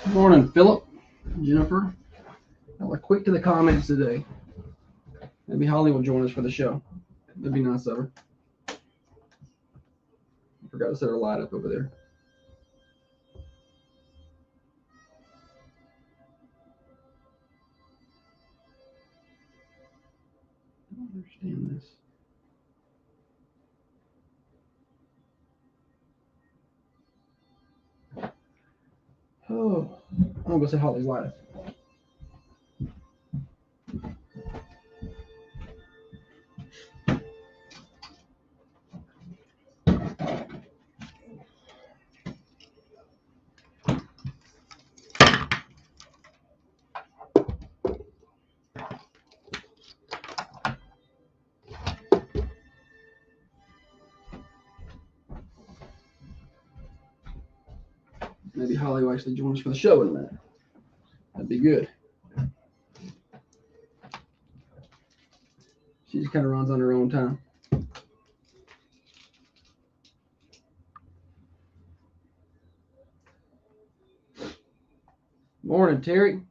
Good morning, Philip, Jennifer. I'll quick to the comments today. Maybe Holly will join us for the show. That'd be nice of her. I forgot to set her light up over there. I don't understand this. Oh, I'm gonna go say Holly's live. Maybe Holly will actually join us for the show in a minute. That'd be good. She just kind of runs on her own time. Morning, Terry.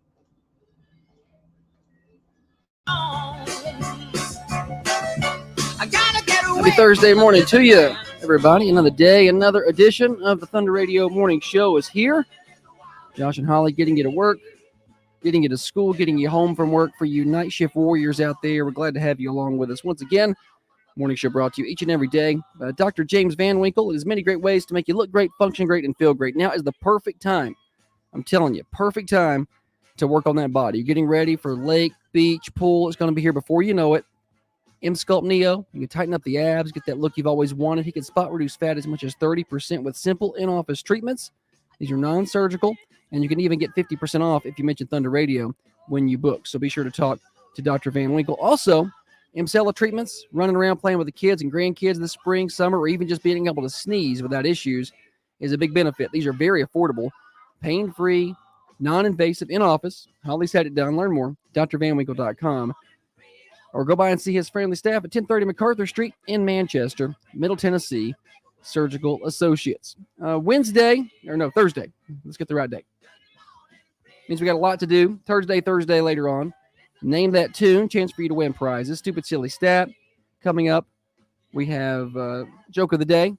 Happy Thursday morning to you, everybody. Another day, another edition of the Thunder Radio Morning Show is here. Josh and Holly getting you to work, getting you to school, getting you home from work. For you night shift warriors out there, we're glad to have you along with us once again. Morning show brought to you each and every day by Dr. James Van Winkle. It has many great ways to make you look great, function great, and feel great. Now is the perfect time. I'm telling you, perfect time to work on that body. You're getting ready for lake, beach, pool. It's going to be here before you know it. M-Sculpt Neo, you can tighten up the abs, get that look you've always wanted. He can spot reduce fat as much as 30% with simple in-office treatments. These are non-surgical, and you can even get 50% off if you mention Thunder Radio when you book. So be sure to talk to Dr. Van Winkle. Also, Emcella treatments, running around playing with the kids and grandkids this spring, summer, or even just being able to sneeze without issues is a big benefit. These are very affordable, pain-free, non-invasive, in-office. Holly's had it done. Learn more, drvanwinkle.com. Or go by and see his friendly staff at 1030 MacArthur Street in Manchester, Middle Tennessee, Surgical Associates. Thursday. Let's get the right day. Means we got a lot to do. Thursday later on. Name that tune. Chance for you to win prizes. Stupid Silly Stat. Coming up, we have Joke of the Day.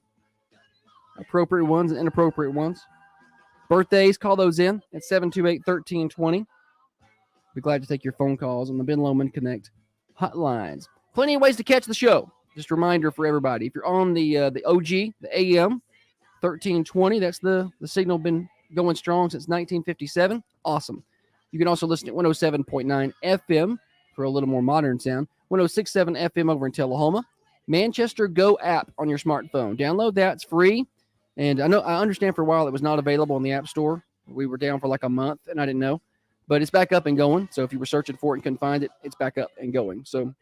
Appropriate ones and inappropriate ones. Birthdays, call those in at 728-1320. Be glad to take your phone calls on the Ben Lomond Connect hotlines. Plenty of ways to catch the show. Just a reminder for everybody. If you're on the OG, the AM 1320, that's the signal been going strong since 1957. Awesome. You can also listen at 107.9 FM for a little more modern sound. 106.7 FM over in Tullahoma. Manchester Go app on your smartphone. Download that. It's free. And I understand for a while it was not available in the App Store. We were down for like a month, and I didn't know. But it's back up and going. So if you were searching for it and couldn't find it, it's back up and going. So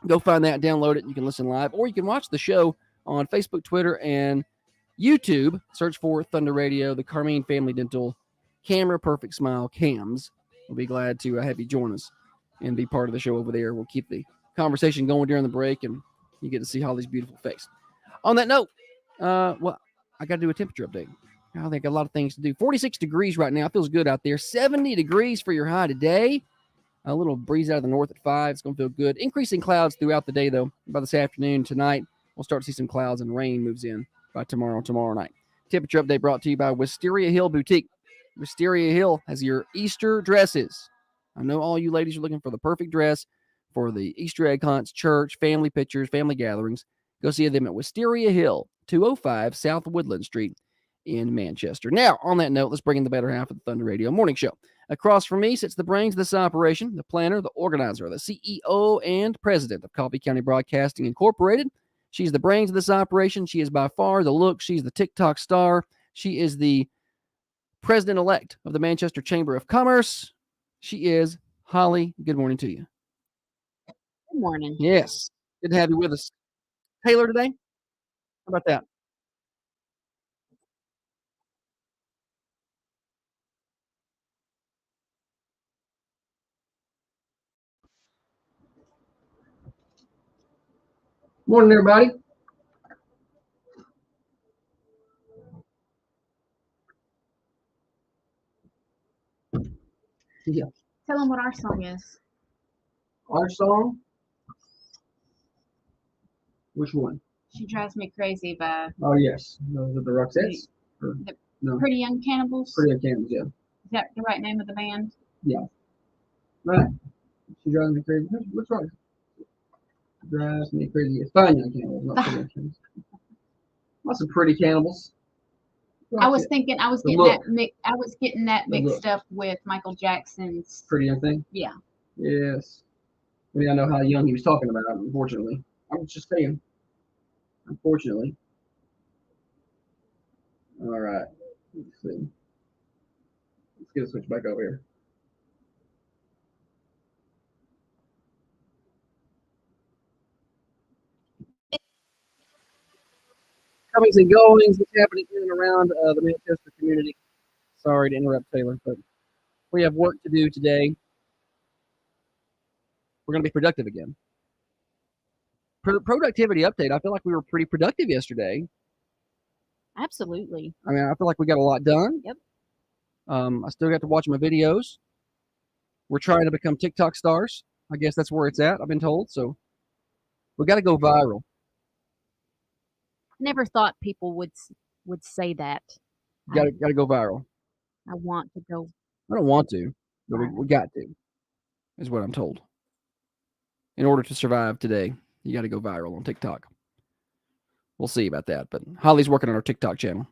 go find that, download it. You can listen live, or you can watch the show on Facebook, Twitter, and YouTube. Search for Thunder Radio, the Carmine Family Dental Camera Perfect Smile Cams. We'll be glad to have you join us and be part of the show over there. We'll keep the conversation going during the break, and you get to see Holly's beautiful face. On that note, I got to do a temperature update. I think a lot of things to do. 46 degrees right now. It feels good out there. 70 degrees for your high today. A little breeze out of the north at 5. It's going to feel good. Increasing clouds throughout the day, though. By this afternoon, tonight, we'll start to see some clouds and rain moves in by tomorrow night. Temperature update brought to you by Wisteria Hill Boutique. Wisteria Hill has your Easter dresses. I know all you ladies are looking for the perfect dress for the Easter egg hunts, church, family pictures, family gatherings. Go see them at Wisteria Hill, 205 South Woodland Street in Manchester. Now, on that note, let's bring in the better half of the Thunder Radio Morning Show. Across from me sits the brains of this operation, the planner, the organizer, the CEO, and president of Coffee County Broadcasting Incorporated. She's the brains of this operation. She is by far the look. She's the TikTok star. She is the president-elect of the Manchester Chamber of Commerce. She is Holly. Good morning to you. Good morning. Yes. Good to have you with us. Taylor today? How about that? Morning, everybody. Yeah. Tell them what our song is. Our song? Which one? She Drives Me Crazy by Oh, yes. Those are the Roxettes? Or, the no, Pretty Young Cannibals. Pretty Young Cannibals, yeah. Is that the right name of the band? Yeah. Right. She drives me crazy. What's wrong? Drives me crazy. It's Fine Young Cannibals, not Pretty Young Cannibals. Lots of pretty cannibals. I was thinking I was The getting look. I was getting that The mixed look. up with Michael Jackson's. Pretty Young Thing? Yeah. Yes. I mean, I know how young he was talking about, unfortunately. I'm just saying. Unfortunately. All right. Let's see. Let's get a switch back over here. Comings and goings, what's happening in and around the Manchester community. Sorry to interrupt, Taylor, but we have work to do today. We're going to be productive again. Productivity update. I feel like we were pretty productive yesterday. Absolutely. I mean, I feel like we got a lot done. Yep. I still got to watch my videos. We're trying to become TikTok stars. I guess that's where it's at, I've been told. So we got to go viral. Never thought people would say that. Got to go viral. I want to go. I don't want to, but we got to, is what I'm told. In order to survive today, you got to go viral on TikTok. We'll see about that. But Holly's working on our TikTok channel.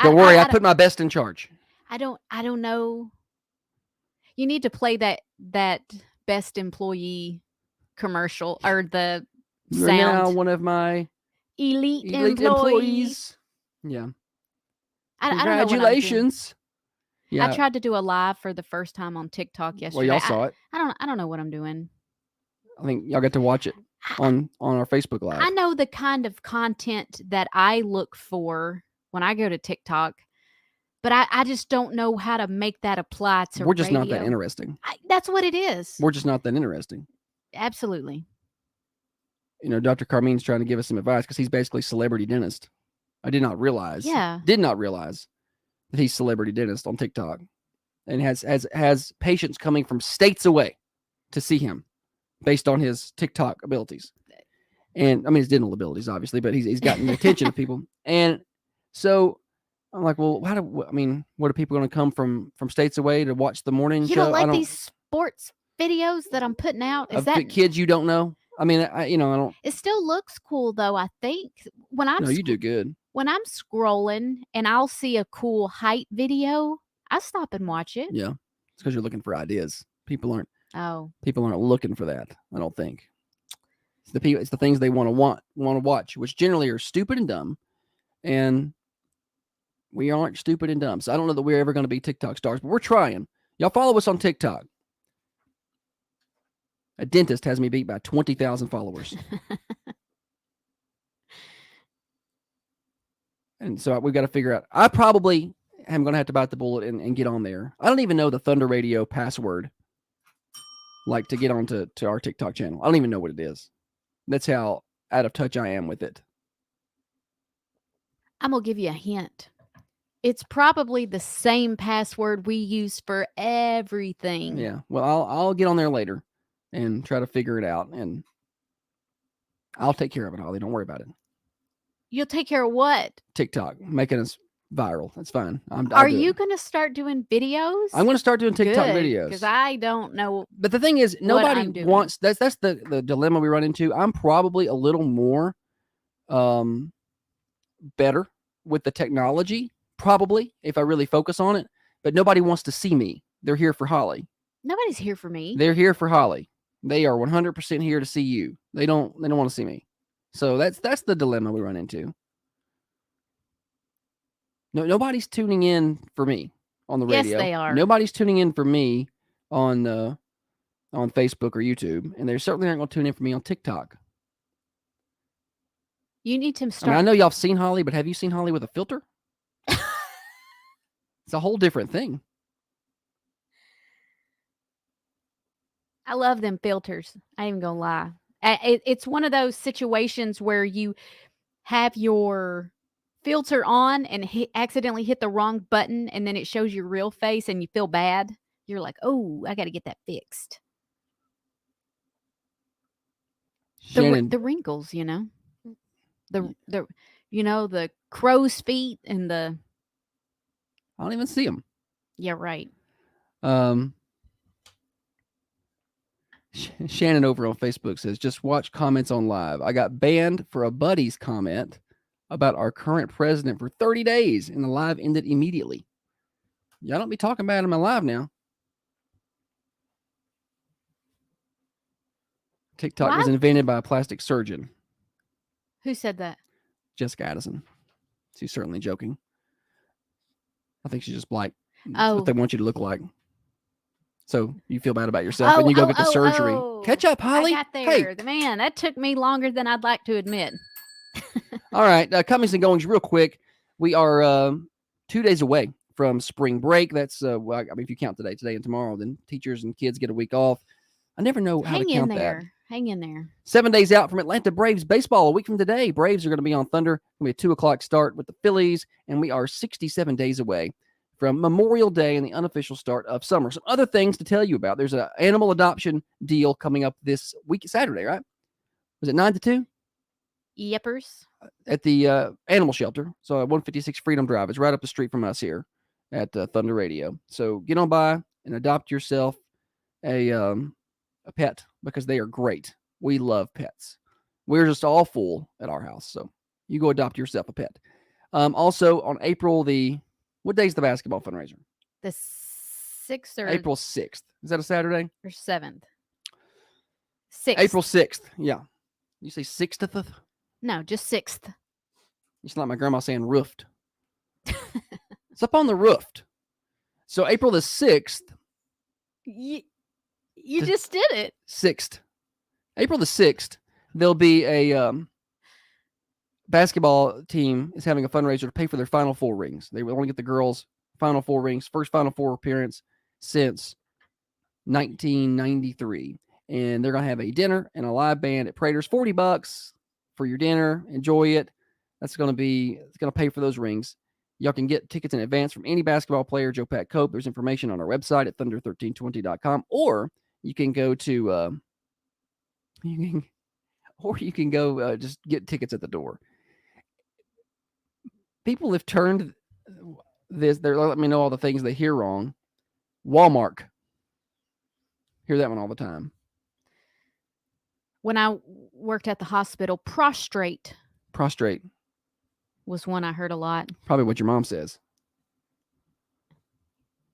Don't worry, I put my best in charge. I don't know. You need to play that best employee commercial or the You're sound. now one of my elite employees. Yeah. Congratulations. Yeah. I tried to do a live for the first time on TikTok yesterday. Well, y'all saw it. I don't know what I'm doing. I think y'all got to watch it on our Facebook Live. I know the kind of content that I look for when I go to TikTok, but I just don't know how to make that apply to We're just radio. not that interesting. That's what it is. We're just not that interesting. Absolutely. You know, Dr. Carmine's trying to give us some advice because he's basically celebrity dentist. I did not realize. Yeah. Did not realize that he's celebrity dentist on TikTok and has patients coming from states away to see him based on his TikTok abilities. And I mean, his dental abilities, obviously, but he's gotten the attention of people. And so I'm like, well, what are people going to come from states away to watch the morning show? You don't like these sports videos that I'm putting out? Is that kids you don't know? I mean, I don't. It still looks cool though. I think when I'm you do good. When I'm scrolling and I'll see a cool height video, I stop and watch it. Yeah, it's because you're looking for ideas. People aren't looking for that. I don't think. It's the things they want to watch, which generally are stupid and dumb, and we aren't stupid and dumb. So I don't know that we're ever going to be TikTok stars, but we're trying. Y'all follow us on TikTok. A dentist has me beat by 20,000 followers. And so we've got to figure out. I probably am going to have to bite the bullet and get on there. I don't even know the Thunder Radio password, like to get onto our TikTok channel. I don't even know what it is. That's how out of touch I am with it. I'm going to give you a hint. It's probably the same password we use for everything. Yeah. Well, I'll get on there later and try to figure it out, and I'll take care of it, Holly. Don't worry about it. You'll take care of what? TikTok, making us viral. That's fine. Are you going to start doing videos? I'm going to start doing TikTok videos. Because I don't know. But the thing is, nobody wants. That's the dilemma we run into. I'm probably a little more better with the technology, probably, if I really focus on it. But nobody wants to see me. They're here for Holly. Nobody's here for me. They're here for Holly. They are 100% here to see you. They don't want to see me. So that's the dilemma we run into. No, nobody's tuning in for me on the radio. Yes, they are. Nobody's tuning in for me on Facebook or YouTube, and they certainly aren't going to tune in for me on TikTok. You need to start. I know y'all have seen Holly, but have you seen Holly with a filter? It's a whole different thing. I love them filters. I ain't even gonna lie. It's one of those situations where you have your filter on and accidentally hit the wrong button, and then it shows your real face and you feel bad, you're like, oh, I got to get that fixed. Shannon, The wrinkles, the the crow's feet and the I don't even see them. yeah, right. Shannon over on Facebook says, just watch comments on live. I got banned for a buddy's comment about our current president for 30 days, and the live ended immediately. Y'all don't be talking about him in live now. TikTok was invented by a plastic surgeon. Who said that? Jessica Addison. She's certainly joking. I think she's just like, Oh, what they want you to look like. So you feel bad about yourself and you go get the surgery. Catch up, Holly. I got there. Hey. Man, that took me longer than I'd like to admit. All right. Comings and goings real quick. We are 2 days away from spring break. That's, well, I mean, if you count today and tomorrow, then teachers and kids get a week off. I never know how to count that. Hang in there. 7 days out from Atlanta Braves baseball, a week from today. Braves are going to be on Thunder. It's going to be a 2 o'clock start with the Phillies, and we are 67 days away from Memorial Day and the unofficial start of summer. Some other things to tell you about. There's an animal adoption deal coming up this week, Saturday, right? Was it 9 to 2? Yepers. At the animal shelter. So at 156 Freedom Drive. It's right up the street from us here at Thunder Radio. So get on by and adopt yourself a pet because they are great. We love pets. We're just all full at our house. So you go adopt yourself a pet. Also on April what day is the basketball fundraiser? The 6th or April 6th. Is that a Saturday? Or 7th? 6th. April 6th. Yeah. You say 6th? No, just 6th. It's like my grandma saying roofed. It's up on the roofed. So April the 6th. You just did it. 6th. April the 6th, there'll be a basketball team is having a fundraiser to pay for their Final Four rings. They want to get the girls Final Four rings, first Final Four appearance since 1993. And they're going to have a dinner and a live band at Prater's. $40 for your dinner. Enjoy it. It's going to pay for those rings. Y'all can get tickets in advance from any basketball player, Joe Pat Cope. There's information on our website at thunder1320.com, or you can go to you can go just get tickets at the door. People have turned this. They're letting me know all the things they hear wrong. Walmart. Hear that one all the time. When I worked at the hospital, prostrate was one I heard a lot. Probably what your mom says.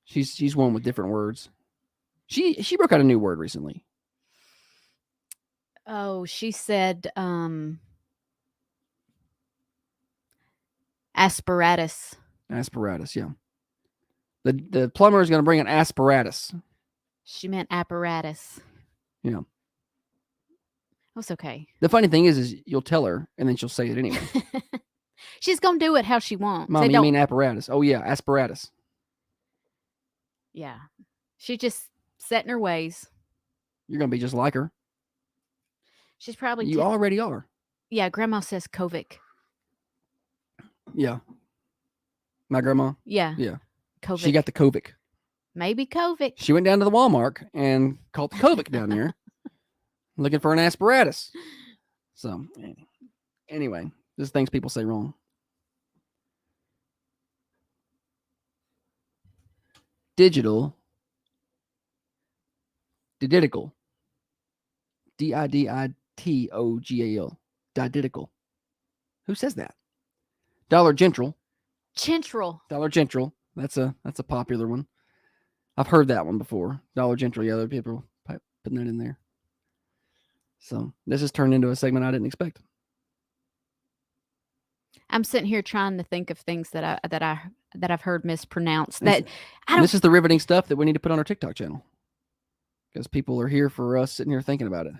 She's one with different words. She broke out a new word recently. Oh, she said asparatus. Asparatus, yeah. The plumber is going to bring an asparatus. She meant apparatus. Yeah. That's okay. The funny thing is you'll tell her and then she'll say it anyway. She's going to do it how she wants. Mom, you mean apparatus? Oh, yeah, asparatus. Yeah. She just set in her ways. You're going to be just like her. She's probably... You already are. Yeah, Grandma says Kovic. Yeah. My grandma? Yeah. Yeah. Kovic. She got the Kovic. Maybe Kovic. She went down to the Walmart and called the Kovic down there looking for an asparatus. So, anyway, just things people say wrong. Diditical. Diditical. Diditogal. Diditical. Who says that? Dollar General. Dollar General. That's a popular one. I've heard that one before. Dollar General. Yeah, other people putting that in there. So this has turned into a segment I didn't expect. I'm sitting here trying to think of things that I've heard mispronounced. This is the riveting stuff that we need to put on our TikTok channel because people are here for us sitting here thinking about it,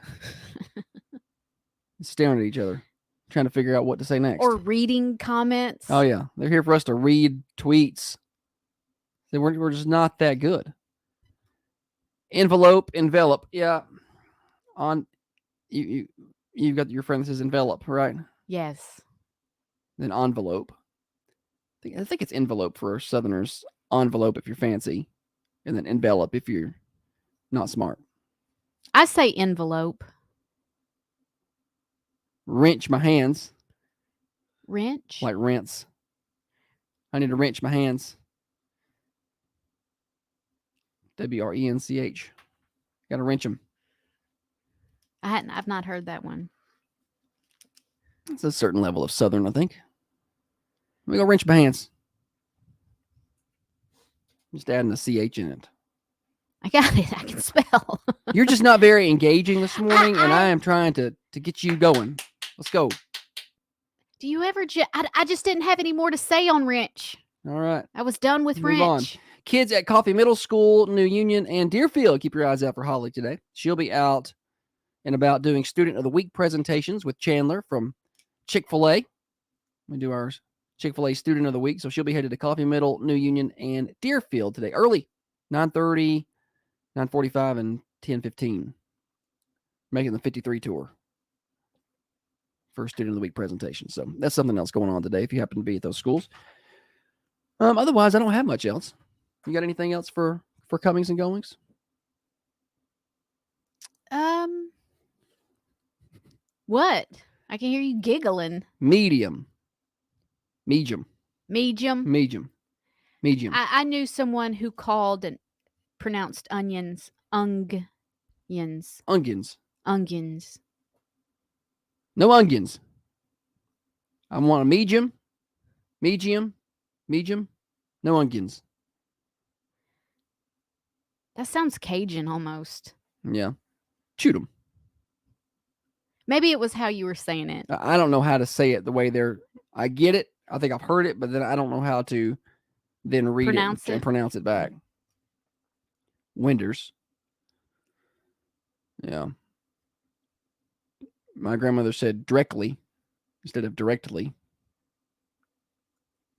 staring at each other, trying to figure out what to say next, or reading comments. Oh yeah, they're here for us to read tweets. We're just not that good. Envelope. Yeah. On you've got your friend that says envelope, right? Yes. Then envelope. I think it's envelope for Southerners. Envelope if you're fancy, and then envelop if you're not smart. I say envelope. Wrench my hands. Wrench? Like rinse. I need to wrench my hands. WRENCH. Got to wrench them. I've not heard that one. It's a certain level of Southern, I think. Let me go wrench my hands. Just adding a CH in it. I got it. I can spell. You're just not very engaging this morning, and I am trying to get you going. Let's go. Do you ever I just didn't have any more to say on wrench. All right. I was done with Move on. wrench. Kids at Coffee Middle School, New Union, and Deerfield. Keep your eyes out for Holly today. She'll be out and about doing Student of the Week presentations with Chandler from Chick-fil-A. We do our Chick-fil-A Student of the Week. So she'll be headed to Coffee Middle, New Union, and Deerfield today. Early, 9:30, 9:45, and 10:15. Making the 53 tour for Student of the Week presentation. So that's something else going on today if you happen to be at those schools. Otherwise, I don't have much else. You got anything else for comings and goings? What? I can hear you giggling. Medium. Medium. I knew someone who called and pronounced onions onions. Onions. No onions. I want a medium. No onions. That sounds Cajun almost. Yeah. Shoot them. Maybe it was how you were saying it. I don't know how to say it the way I get it. I think I've heard it, but then I don't know how to then read it and pronounce it back. Winders. Yeah. My grandmother said directly instead of directly.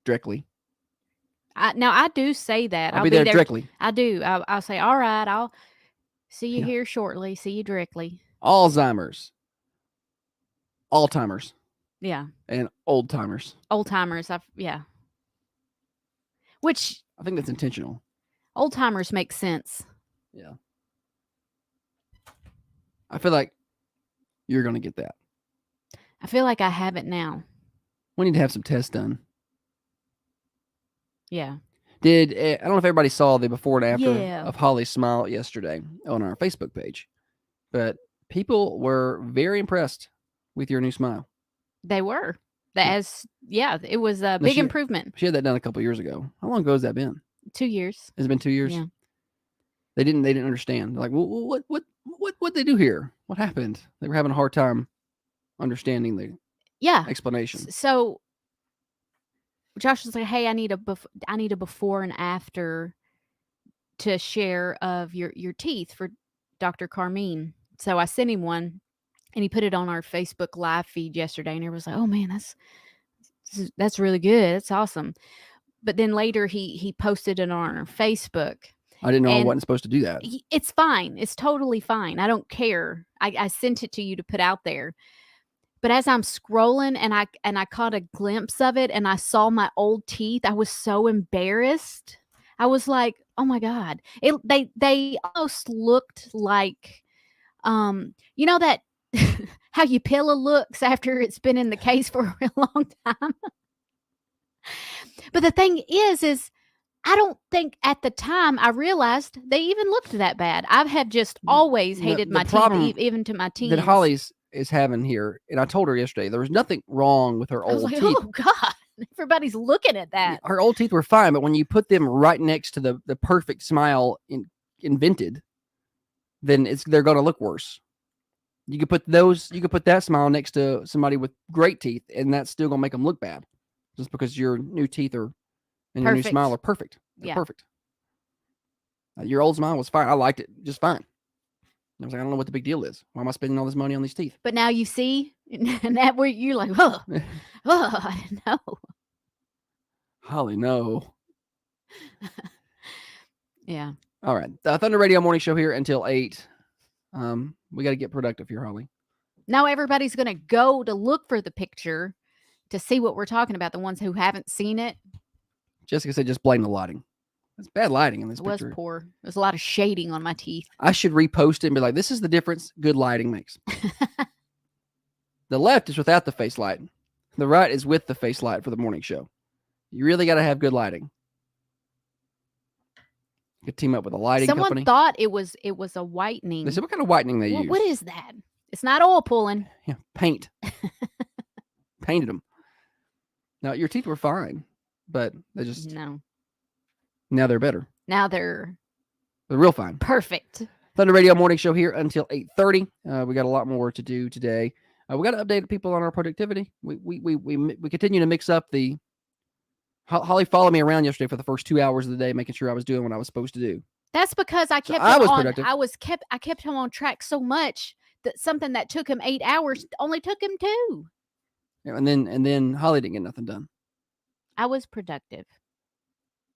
Directly. Now, I do say that. I'll be there directly. I do. I'll say, all right, I'll see you here shortly. See you directly. Alzheimer's. All-timers. Yeah. And old-timers. Old-timers. Yeah. Which. I think that's intentional. Old-timers make sense. Yeah. I feel like you're going to get that. I feel like I have it now. We need to have some tests done. Yeah. I don't know if everybody saw the before and after of Holly's smile yesterday on our Facebook page, but people were very impressed with your new smile. They were. It was a big improvement. She had that done a couple years ago. How long ago has that been? 2 years. Has it been 2 years? Yeah. They didn't understand. They're like, well, what they do here? What happened? They were having a hard time understanding the explanation. So Josh was like, "Hey, I need a before and after to share of your teeth for Dr. Carmine." So I sent him one, and he put it on our Facebook live feed yesterday, and everyone was like, "Oh man, that's really good. That's awesome." But then later he posted it on our Facebook. I didn't know I wasn't supposed to do that. It's fine. It's totally fine. I don't care. I sent it to you to put out there. But as I'm scrolling and I caught a glimpse of it and I saw my old teeth, I was so embarrassed. I was like, "Oh my God." They almost looked like you know that how your pillow looks after it's been in the case for a real long time. But the thing is I don't think at the time I realized they even looked that bad. I have just always hated my teeth, even to my teens. That Holly's is having here, and I told her yesterday there was nothing wrong with her old teeth. Oh God, everybody's looking at that. Her old teeth were fine, but when you put them right next to the perfect smile invented, then they're going to look worse. You could put that smile next to somebody with great teeth, and that's still going to make them look bad, just because your new teeth and your new smile are perfect. They're perfect. Your old smile was fine. I liked it just fine. I was like, I don't know what the big deal is. Why am I spending all this money on these teeth? But now you see, and that where you're like, oh, I didn't know. Holly, no. Yeah. All right. The Thunder Radio Morning Show here until 8. We got to get productive here, Holly. Now everybody's going to go to look for the picture to see what we're talking about, the ones who haven't seen it. Jessica said just blame the lighting. It's bad lighting in this It was picture. poor. There's a lot of shading on my teeth. I should repost it and be like, this is the difference good lighting makes. The left is without the face light. The right is with the face light for the morning show. You really got to have good lighting. You could team up with a lighting Someone company. thought it was a whitening. They said, what kind of whitening they use? What is that? It's not oil pulling. Yeah, paint. Painted them. Now, your teeth were fine, but they just... No. Now they're better. Now they're real fine. Perfect. Thunder Radio Morning Show here until 8:30. We got a lot more to do today. We got to update people on our productivity. We continue to mix up the... Holly followed me around yesterday for the first 2 hours of the day, making sure I was doing what I was supposed to do. That's because I kept I him was on. productive. I kept him on track so much that something that took him 8 hours only took him 2. And then Holly didn't get nothing done. I was productive.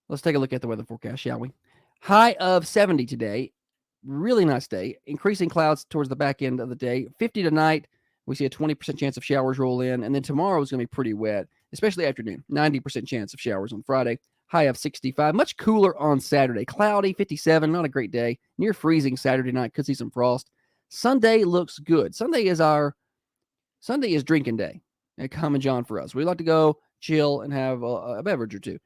Let's take a look at the weather forecast, shall we? High of 70 today. Really nice day. Increasing clouds towards the back end of the day. 50 tonight. We see a 20% chance of showers roll in. And then tomorrow is going to be pretty wet, especially afternoon. 90% chance of showers on Friday. High of 65. Much cooler on Saturday. Cloudy, 57. Not a great day. Near freezing Saturday night. Could see some frost. Sunday looks good. Sunday is drinking day at Common John for us. We like to go chill and have a beverage or two.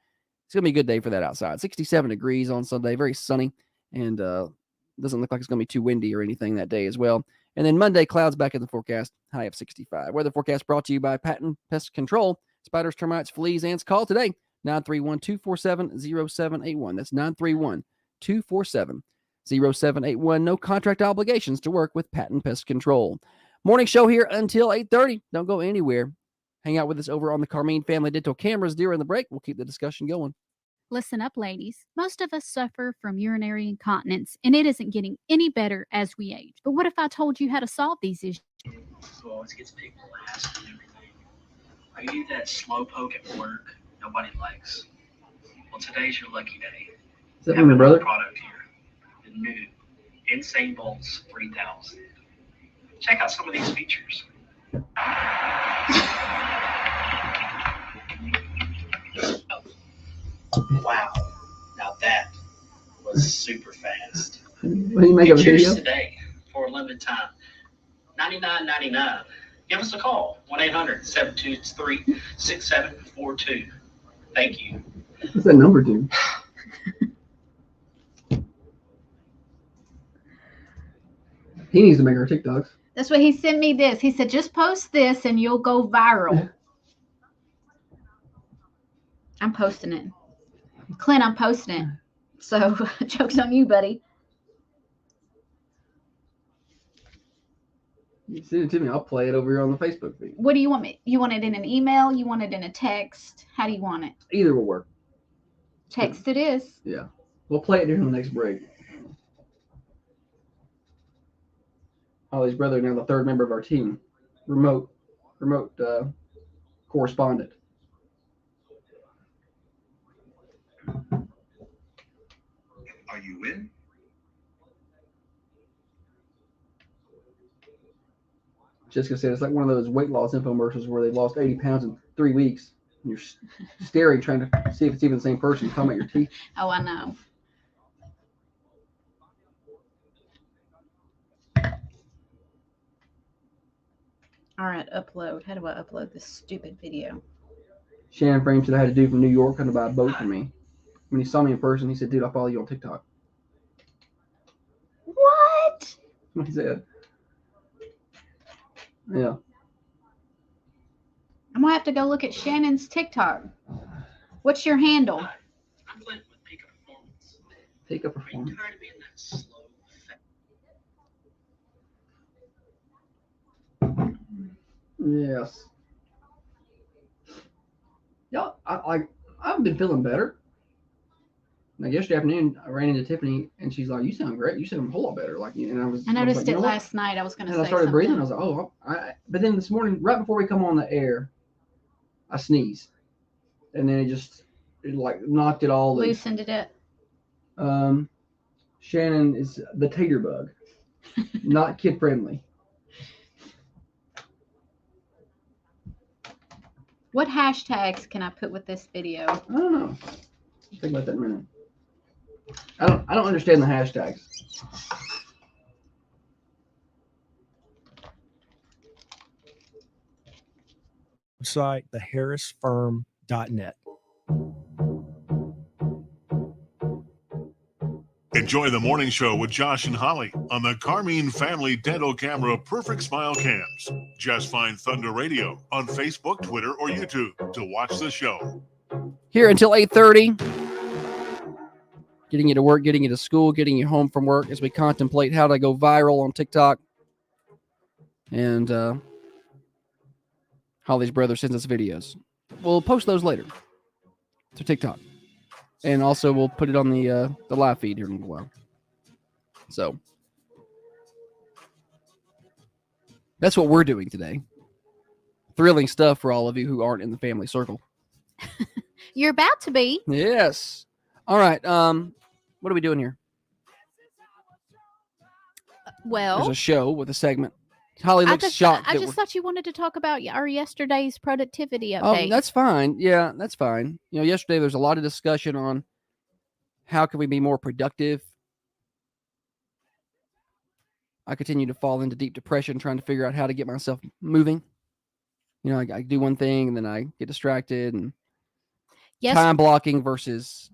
It's going to be a good day for that outside. 67 degrees on Sunday. Very sunny. And doesn't look like it's going to be too windy or anything that day as well. And then Monday, clouds back in the forecast. High of 65. Weather forecast brought to you by Patton Pest Control. Spiders, termites, fleas, ants. Call today. 931-247-0781. That's 931-247-0781. No contract obligations to work with Patton Pest Control. Morning show here until 8:30. Don't go anywhere. Hang out with us over on the Carmine Family Dental cameras during the break. We'll keep the discussion going. Listen up, ladies. Most of us suffer from urinary incontinence, and it isn't getting any better as we age. But what if I told you how to solve these issues? So always gets people asking everything. Are you that slow poke at work nobody likes? Well, today's your lucky day. Is that my brother? Product here, the new Insane Bolts 3000. Check out some of these features. Wow, now that was super fast. What do you make of a Get yours video? today for a limited time. $99.99. Give us a call. 1-800-723-6742. Thank you. What's that number do? He needs to make our TikToks. That's what he sent me this. He said, just post this and you'll go viral. I'm posting it. Clint, I'm posting it. So, joke's on you, buddy. You send it to me. I'll play it over here on the Facebook feed. What do you want me? You want it in an email? You want it in a text? How do you want it? Either will work. Text it is. Yeah. We'll play it during the next break. Ollie's brother, now the third member of our team. Remote correspondent. Are you in? Jessica said it's like one of those weight loss infomercials where they've lost 80 pounds in 3 weeks. And you're staring, trying to see if it's even the same person. Talking about your teeth. Oh, I know. All right, upload. How do I upload this stupid video? Shannon Frame said I had a dude from New York come to buy a boat for me. When he saw me in person, he said, dude, I'll follow you on TikTok. What? That's what he said. Yeah. I'm going to have to go look at Shannon's TikTok. What's your handle? I'm Clint with Peak Performance. Take a Are you performance. tired of being that slow, fat? Yes. Yeah, I've been feeling better. Like yesterday afternoon, I ran into Tiffany, and she's like, "You sound great. You sound a whole lot better." Like, and I was. I noticed like, it you know what? last night. I was going to say And I started something. breathing. I was like, "Oh!" But then this morning, right before we come on the air, I sneezed, and then it like knocked it all loose. Loosened it. Shannon is the tater bug, not kid friendly. What hashtags can I put with this video? I don't know. Think about that in a minute. I don't understand the hashtags. Website, theharrisfirm.net. Enjoy the morning show with Josh and Holly on the Carmine Family Dental Camera Perfect Smile Cams. Just find Thunder Radio on Facebook, Twitter, or YouTube to watch the show. Here until 8:30. Getting you to work, getting you to school, getting you home from work as we contemplate how to go viral on TikTok. And Holly's brother sends us videos. We'll post those later to TikTok. And also we'll put it on the live feed here in a little while. So that's what we're doing today. Thrilling stuff for all of you who aren't in the family circle. You're about to be. Yes. All right. What are we doing here? Well, There's a show with a segment. Holly I looks just, shocked. I that just we're- thought you wanted to talk about our yesterday's productivity Oh, update. that's fine. Yeah, that's fine. You know, yesterday there's a lot of discussion on how can we be more productive. I continue to fall into deep depression trying to figure out how to get myself moving. You know, I do one thing and then I get distracted, and Yes, time blocking versus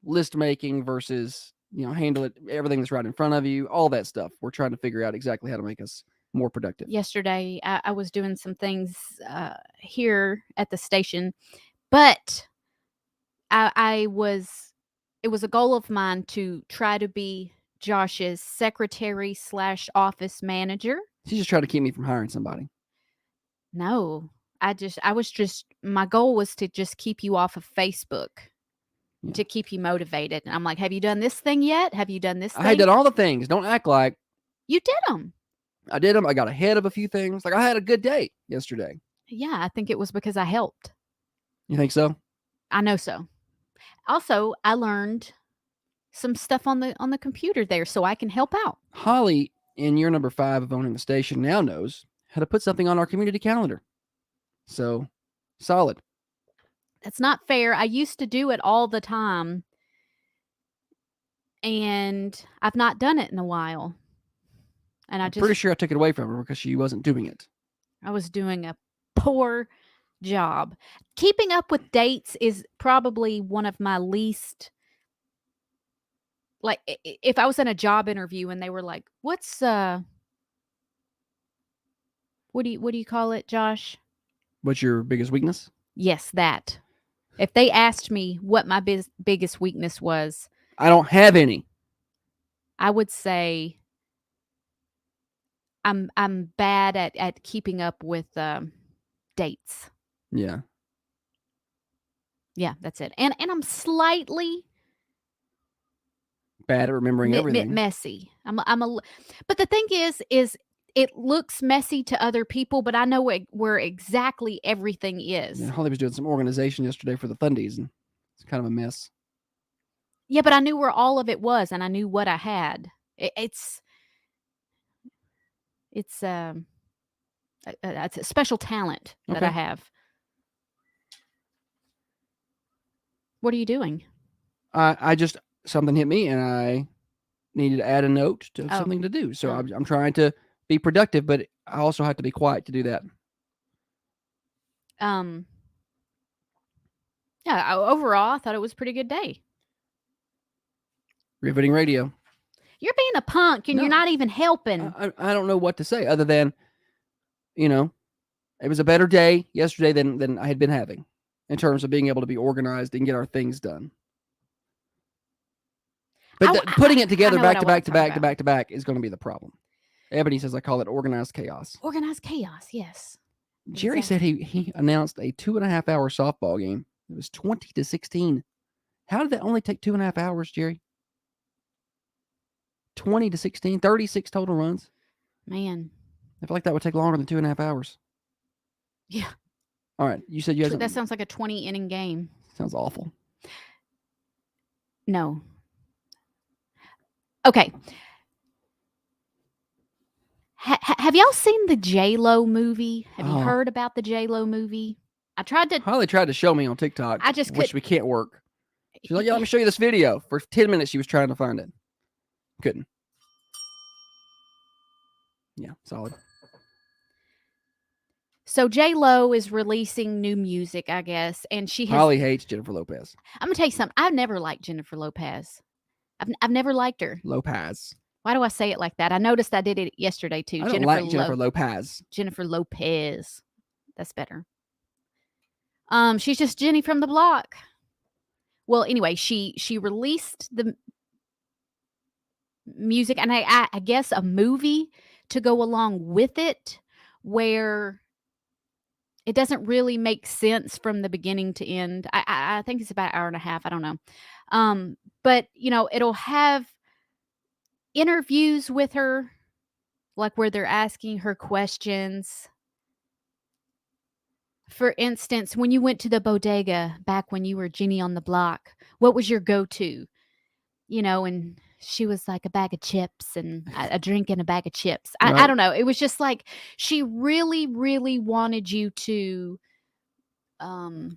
list making versus, you know, handle it, everything that's right in front of you, all that stuff. We're trying to figure out exactly how to make us more productive. yesterday I was doing some things here at the station, but it was a goal of mine to try to be Josh's secretary / office manager. She's just trying to keep me from hiring somebody. No, my goal was to just keep you off of Facebook, Yeah. to keep you motivated. And I'm like, have you done this thing yet? Have you done this thing? I did all the things. Don't act like You did them. I did them. I got ahead of a few things. Like I had a good day yesterday. Yeah, I think it was because I helped. You think so? I know so. Also, I learned some stuff on the computer there so I can help out. Holly, in year number 5 of owning the station, now knows how to put something on our community calendar. So, solid. That's not fair. I used to do it all the time, and I've not done it in a while. And I'm pretty sure I took it away from her because she wasn't doing it. I was doing a poor job. Keeping up with dates is probably one of my least, like if I was in a job interview and they were like, "What's what do you call it, Josh?" What's your biggest weakness? Yes, that. If they asked me what my biggest weakness was, I don't have any. I would say I'm bad at keeping up with dates. Yeah. Yeah, that's it. And I'm slightly Bad at remembering everything. messy. But the thing is it looks messy to other people, but I know where exactly everything is. Yeah, Holly was doing some organization yesterday for the Thundies, and it's kind of a mess. Yeah, but I knew where all of it was, and I knew what I had. It's a special talent that I Okay. have. What are you doing? I just, something hit me, and I needed to add a note to Oh. something to do. So Oh. I'm trying to be productive, but I also have to be quiet to do that. Yeah, overall, I thought it was a pretty good day. Riveting radio. You're being a punk, and you're No. not even helping. I don't know what to say other than, you know, it was a better day yesterday than I had been having in terms of being able to be organized and get our things done. But putting it together know back what to I wanna back to talk back to about. back to back is going to be the problem. Ebony says I call it organized chaos. Organized chaos, yes. Jerry said he announced a 2.5 hour softball game. It was 20-16. How did that only take 2.5 hours, Jerry? 20-16, 36 total runs. Man, I feel like that would take longer than 2.5 hours. yeah. All right, you said you had That sounds like a 20-inning game. sounds awful. No. Okay. Have y'all seen the J-Lo movie? Have you Oh. heard about the J-Lo movie? I tried to. Holly tried to show me on TikTok. I just which we can't work. She's like, yeah, let me show you this video. For 10 minutes, she was trying to find it. Couldn't. Yeah, solid. So J-Lo is releasing new music, I guess, and she has. Holly hates Jennifer Lopez. I'm gonna tell you something. I've never liked Jennifer Lopez. I've never liked her. Lopez. Why do I say it like that? I noticed I did it yesterday too. I don't like Jennifer Lopez. Jennifer Lopez. That's better. She's just Jenny from the block. Well, anyway, she released the music and I guess a movie to go along with it where it doesn't really make sense from the beginning to end. I think it's about an hour and a half. I don't know. But it'll have interviews with her, like where they're asking her questions. For instance, when you went to the bodega back when you were Jenny on the block, what was your go-to? And she was like a bag of chips and a drink and a bag of chips. I Right. don't know. It was just like she really, really wanted you to. I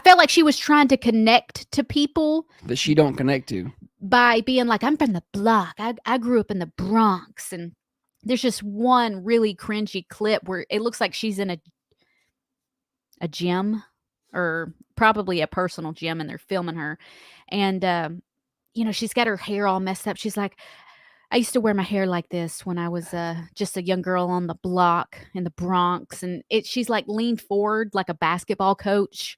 felt like she was trying to connect to people That she don't connect to. by being like, I'm from the block. I grew up in the Bronx. And there's just one really cringy clip where it looks like she's in a gym or probably a personal gym and they're filming her. And, she's got her hair all messed up. She's like, I used to wear my hair like this when I was just a young girl on the block in the Bronx. And she's like leaned forward like a basketball coach.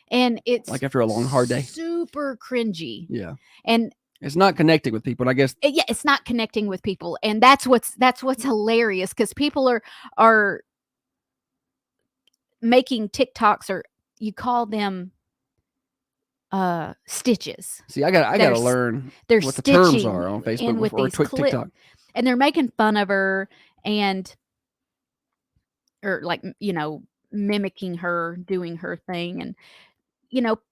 And it's Like after a long, hard day. super cringy. Yeah. And it's not connecting with people. And I guess it's not connecting with people. And that's what's hilarious because people are making TikToks or you call them stitches. See, I gotta learn they're what the terms stitching are on in Facebook with or these clip- TikTok. And they're making fun of her or like, mimicking her, doing her thing. And,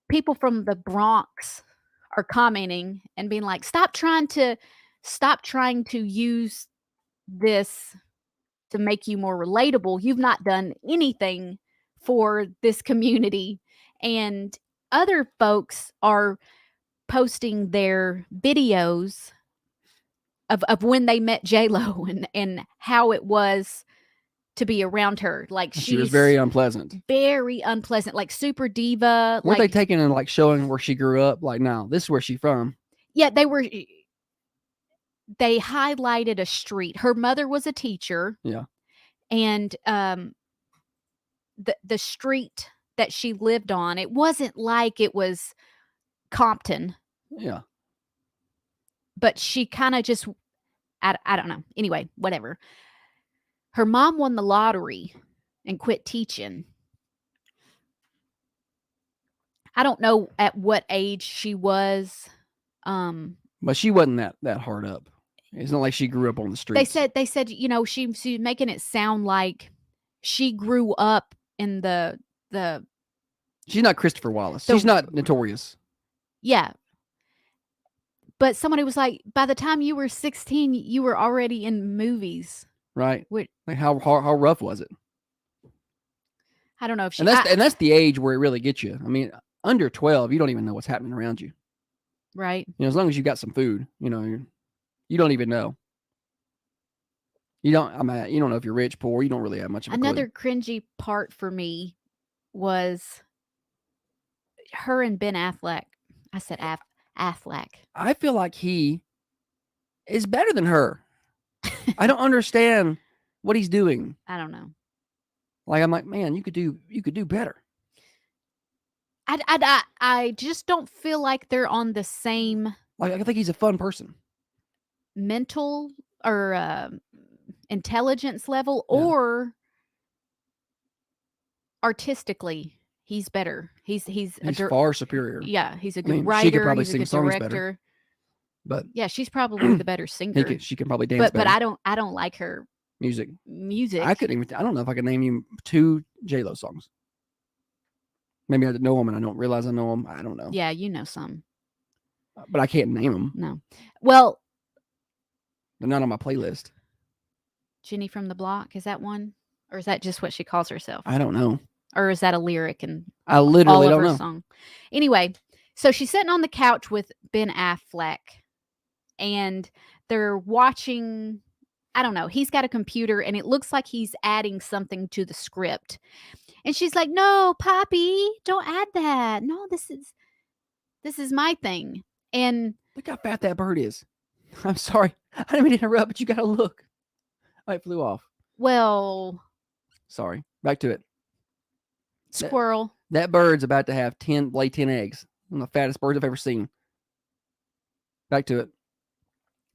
people from the Bronx are commenting and being like, stop trying to use this to make you more relatable. You've not done anything for this community. And other folks are posting their videos of when they met J-Lo and how it was to be around her. Like She was very unpleasant. Very unpleasant, like super diva. Weren't like, they taking and like showing where she grew up? Like, no, this is where she's from. Yeah, they highlighted a street. Her mother was a teacher. Yeah. And the street that she lived on, it wasn't like it was Compton. Yeah. But she kind of just, I don't know. Anyway, whatever. Her mom won the lottery and quit teaching. I don't know at what age she was. But she wasn't that hard up. It's not like she grew up on the streets. They said, she's making it sound like she grew up in the She's not Christopher Wallace. She's not notorious. Yeah. But somebody was like, by the time you were 16, you were already in movies. Right. Like how rough was it? I don't know if she. And that's the age where it really gets you. I mean, under 12, you don't even know what's happening around you. Right. As long as you got some food, you don't even know. You don't know if you're rich, poor. You don't really have much of a Another clue. cringy part for me was her and Ben Affleck. I said Affleck. I feel like he is better than her. I don't understand what he's doing. I don't know. Like, I'm like, man, you could do better. I just don't feel like they're on the same Like, I think he's a fun person. mental or intelligence level, Yeah. or artistically he's better. He's far superior. Yeah, he's a good She writer. could probably He's a sing good songs director. better. But Yeah, she's probably the better singer. she can probably dance better. But I don't like her music. music. I don't know if I could name you 2 J-Lo songs. Maybe I know them and I don't realize I know them. I don't know. Yeah, you know some. But I can't name them. No. Well, They're not on my playlist. Jenny from the Block, is that one? Or is that just what she calls herself? I don't know. Or is that a lyric in I all literally of don't her know. song? Anyway, so she's sitting on the couch with Ben Affleck, and they're watching. I don't know. He's got a computer, and it looks like he's adding something to the script. And she's like, "No, Poppy, don't add that. No, this is my thing." And Look how fat that bird is. I'm sorry. I didn't mean to interrupt, but you got to look. Oh, it flew off. well, Sorry. Back to it. squirrel. That bird's about to lay 10 eggs. One of the fattest birds I've ever seen. Back to it.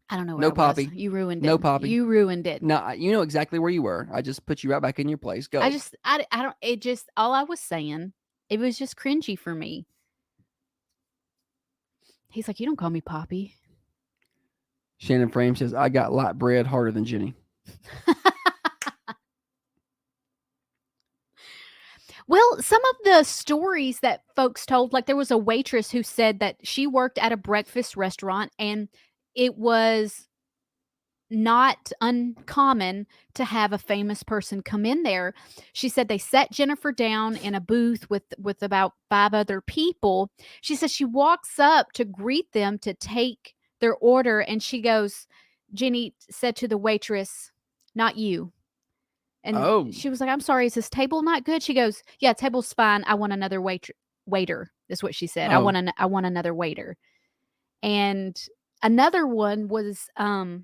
I don't know where No I was. Poppy. You ruined it. No Poppy. You ruined it. No, you know exactly where you were. I just put you right back in your place. Go. I don't. It just all I was saying. It was just cringy for me. He's like, "You don't call me Poppy." Shannon Frame says, I got light bread harder than Jenny. Well, some of the stories that folks told, like there was a waitress who said that she worked at a breakfast restaurant and it was not uncommon to have a famous person come in there. She said they set Jennifer down in a booth with about 5 other people. She says she walks up to greet them to take their order, and she goes, Jenny said to the waitress, "Not you." And she was like, "I'm sorry, is this table not good?" She goes, "Yeah, table's fine. I want another waiter." Is what she said. I want another waiter. And another one was a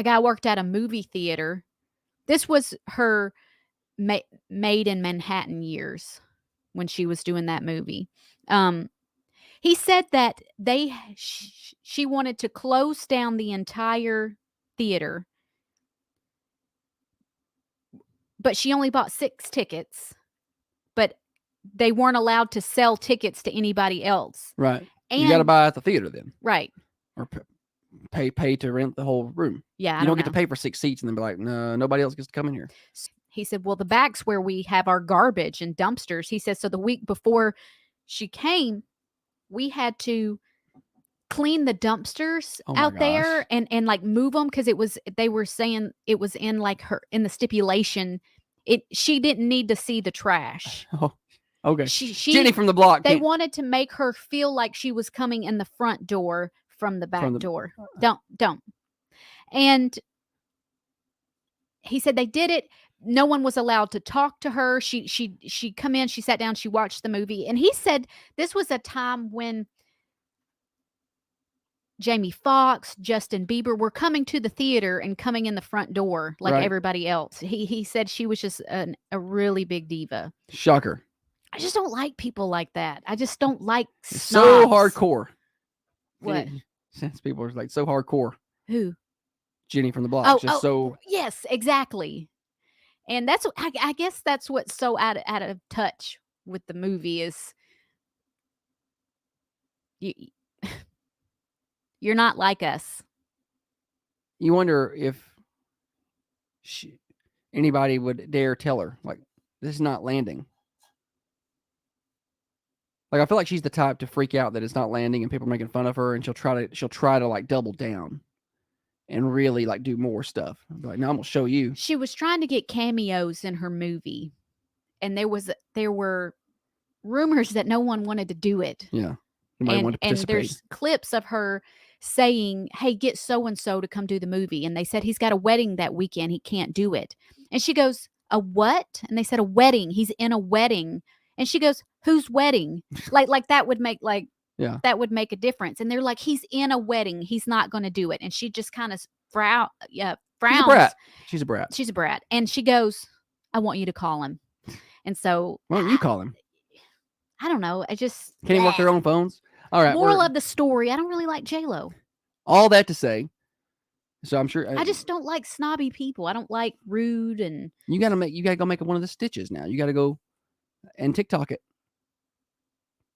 guy worked at a movie theater. This was her Made in Manhattan years when she was doing that movie. He said that she wanted to close down the entire theater, but she only bought 6 tickets, but they weren't allowed to sell tickets to anybody else. Right. And you got to buy at the theater then. Right. Or pay to rent the whole room. Yeah. You don't get to pay for 6 seats and then be like, no, nobody else gets to come in here. He said, well, the back's where we have our garbage and dumpsters. He said, so the week before she came, we had to clean the dumpsters out there and like move them because they were saying it was in like in the stipulation. She didn't need to see the trash. Oh, okay. She Jenny from the block. They wanted to make her feel like she was coming in the front door from the back door. Don't. And he said they did it. No one was allowed to talk to her. She come in, she sat down, she watched the movie. And he said this was a time when Jamie Foxx, Justin Bieber were coming to the theater and coming in the front door like everybody else. He said she was just a really big diva. Shocker. I just don't like people like that. I just don't like so hardcore. What? Since people are like so hardcore. Who? Jenny from the block. So yes, exactly. And that's I guess that's what's so out of touch with the movie is you're not like us. You wonder if anybody would dare tell her like this is not landing. Like I feel like she's the type to freak out that it's not landing and people are making fun of her, and she'll try to like double down and really like do more stuff. I'll be like, no, I'm gonna show you. She was trying to get cameos in her movie, and there were rumors that no one wanted to do it. Yeah, nobody wanted to participate. And there's clips of her saying, "Hey, get so and so to come do the movie," and they said he's got a wedding that weekend, he can't do it. And she goes, "A what?" And they said, "A wedding. He's in a wedding." And she goes, "Whose wedding?" like that would make that would make a difference. And they're like, "He's in a wedding. He's not going to do it." And she just kind of frowns. She's a brat. She's a brat. And she goes, "I want you to call him." And so why don't you call him? I don't know. I just can't work their own phones. All right. Moral of the story: I don't really like J-Lo. All that to say, so I'm sure I just don't like snobby people. I don't like rude and. You gotta go make one of the stitches now. You gotta go and TikTok it.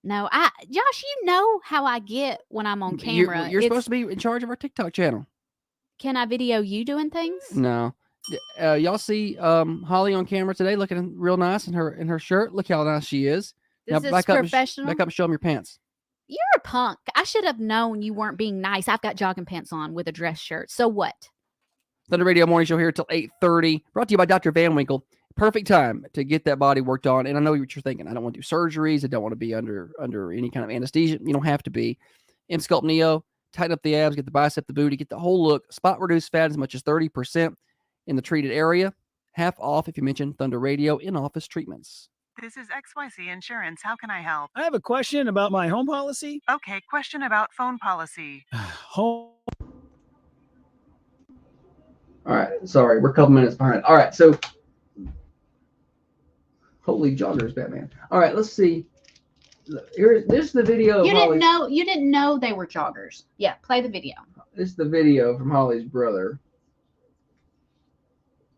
No, Josh, you know how I get when I'm on camera. You're supposed to be in charge of our TikTok channel. Can I video you doing things? No. Y'all see Holly on camera today looking real nice in her shirt. Look how nice she is. This is professional. Back up and show them your pants. You're a punk. I should have known you weren't being nice. I've got jogging pants on with a dress shirt. So what? Thunder Radio Morning Show here till 8:30. Brought to you by Dr. Van Winkle. perfect time to get that body worked on. And I know what you're thinking. I don't want to do surgeries. I don't want to be under any kind of anesthesia. You don't have to be. M-Sculpt Neo, tighten up the abs, get the bicep, the booty, get the whole look. Spot reduce fat as much as 30% in the treated area. Half off if you mention Thunder Radio in-office treatments. This is XYZ Insurance. How can I help? I have a question about my home policy. Okay, question about phone policy. Home. All right. Sorry, we're a couple minutes behind. All right. So, holy joggers, Batman. All right. Let's see. Here, this is the video. You didn't know they were joggers. Yeah, play the video. This is the video from Holly's brother.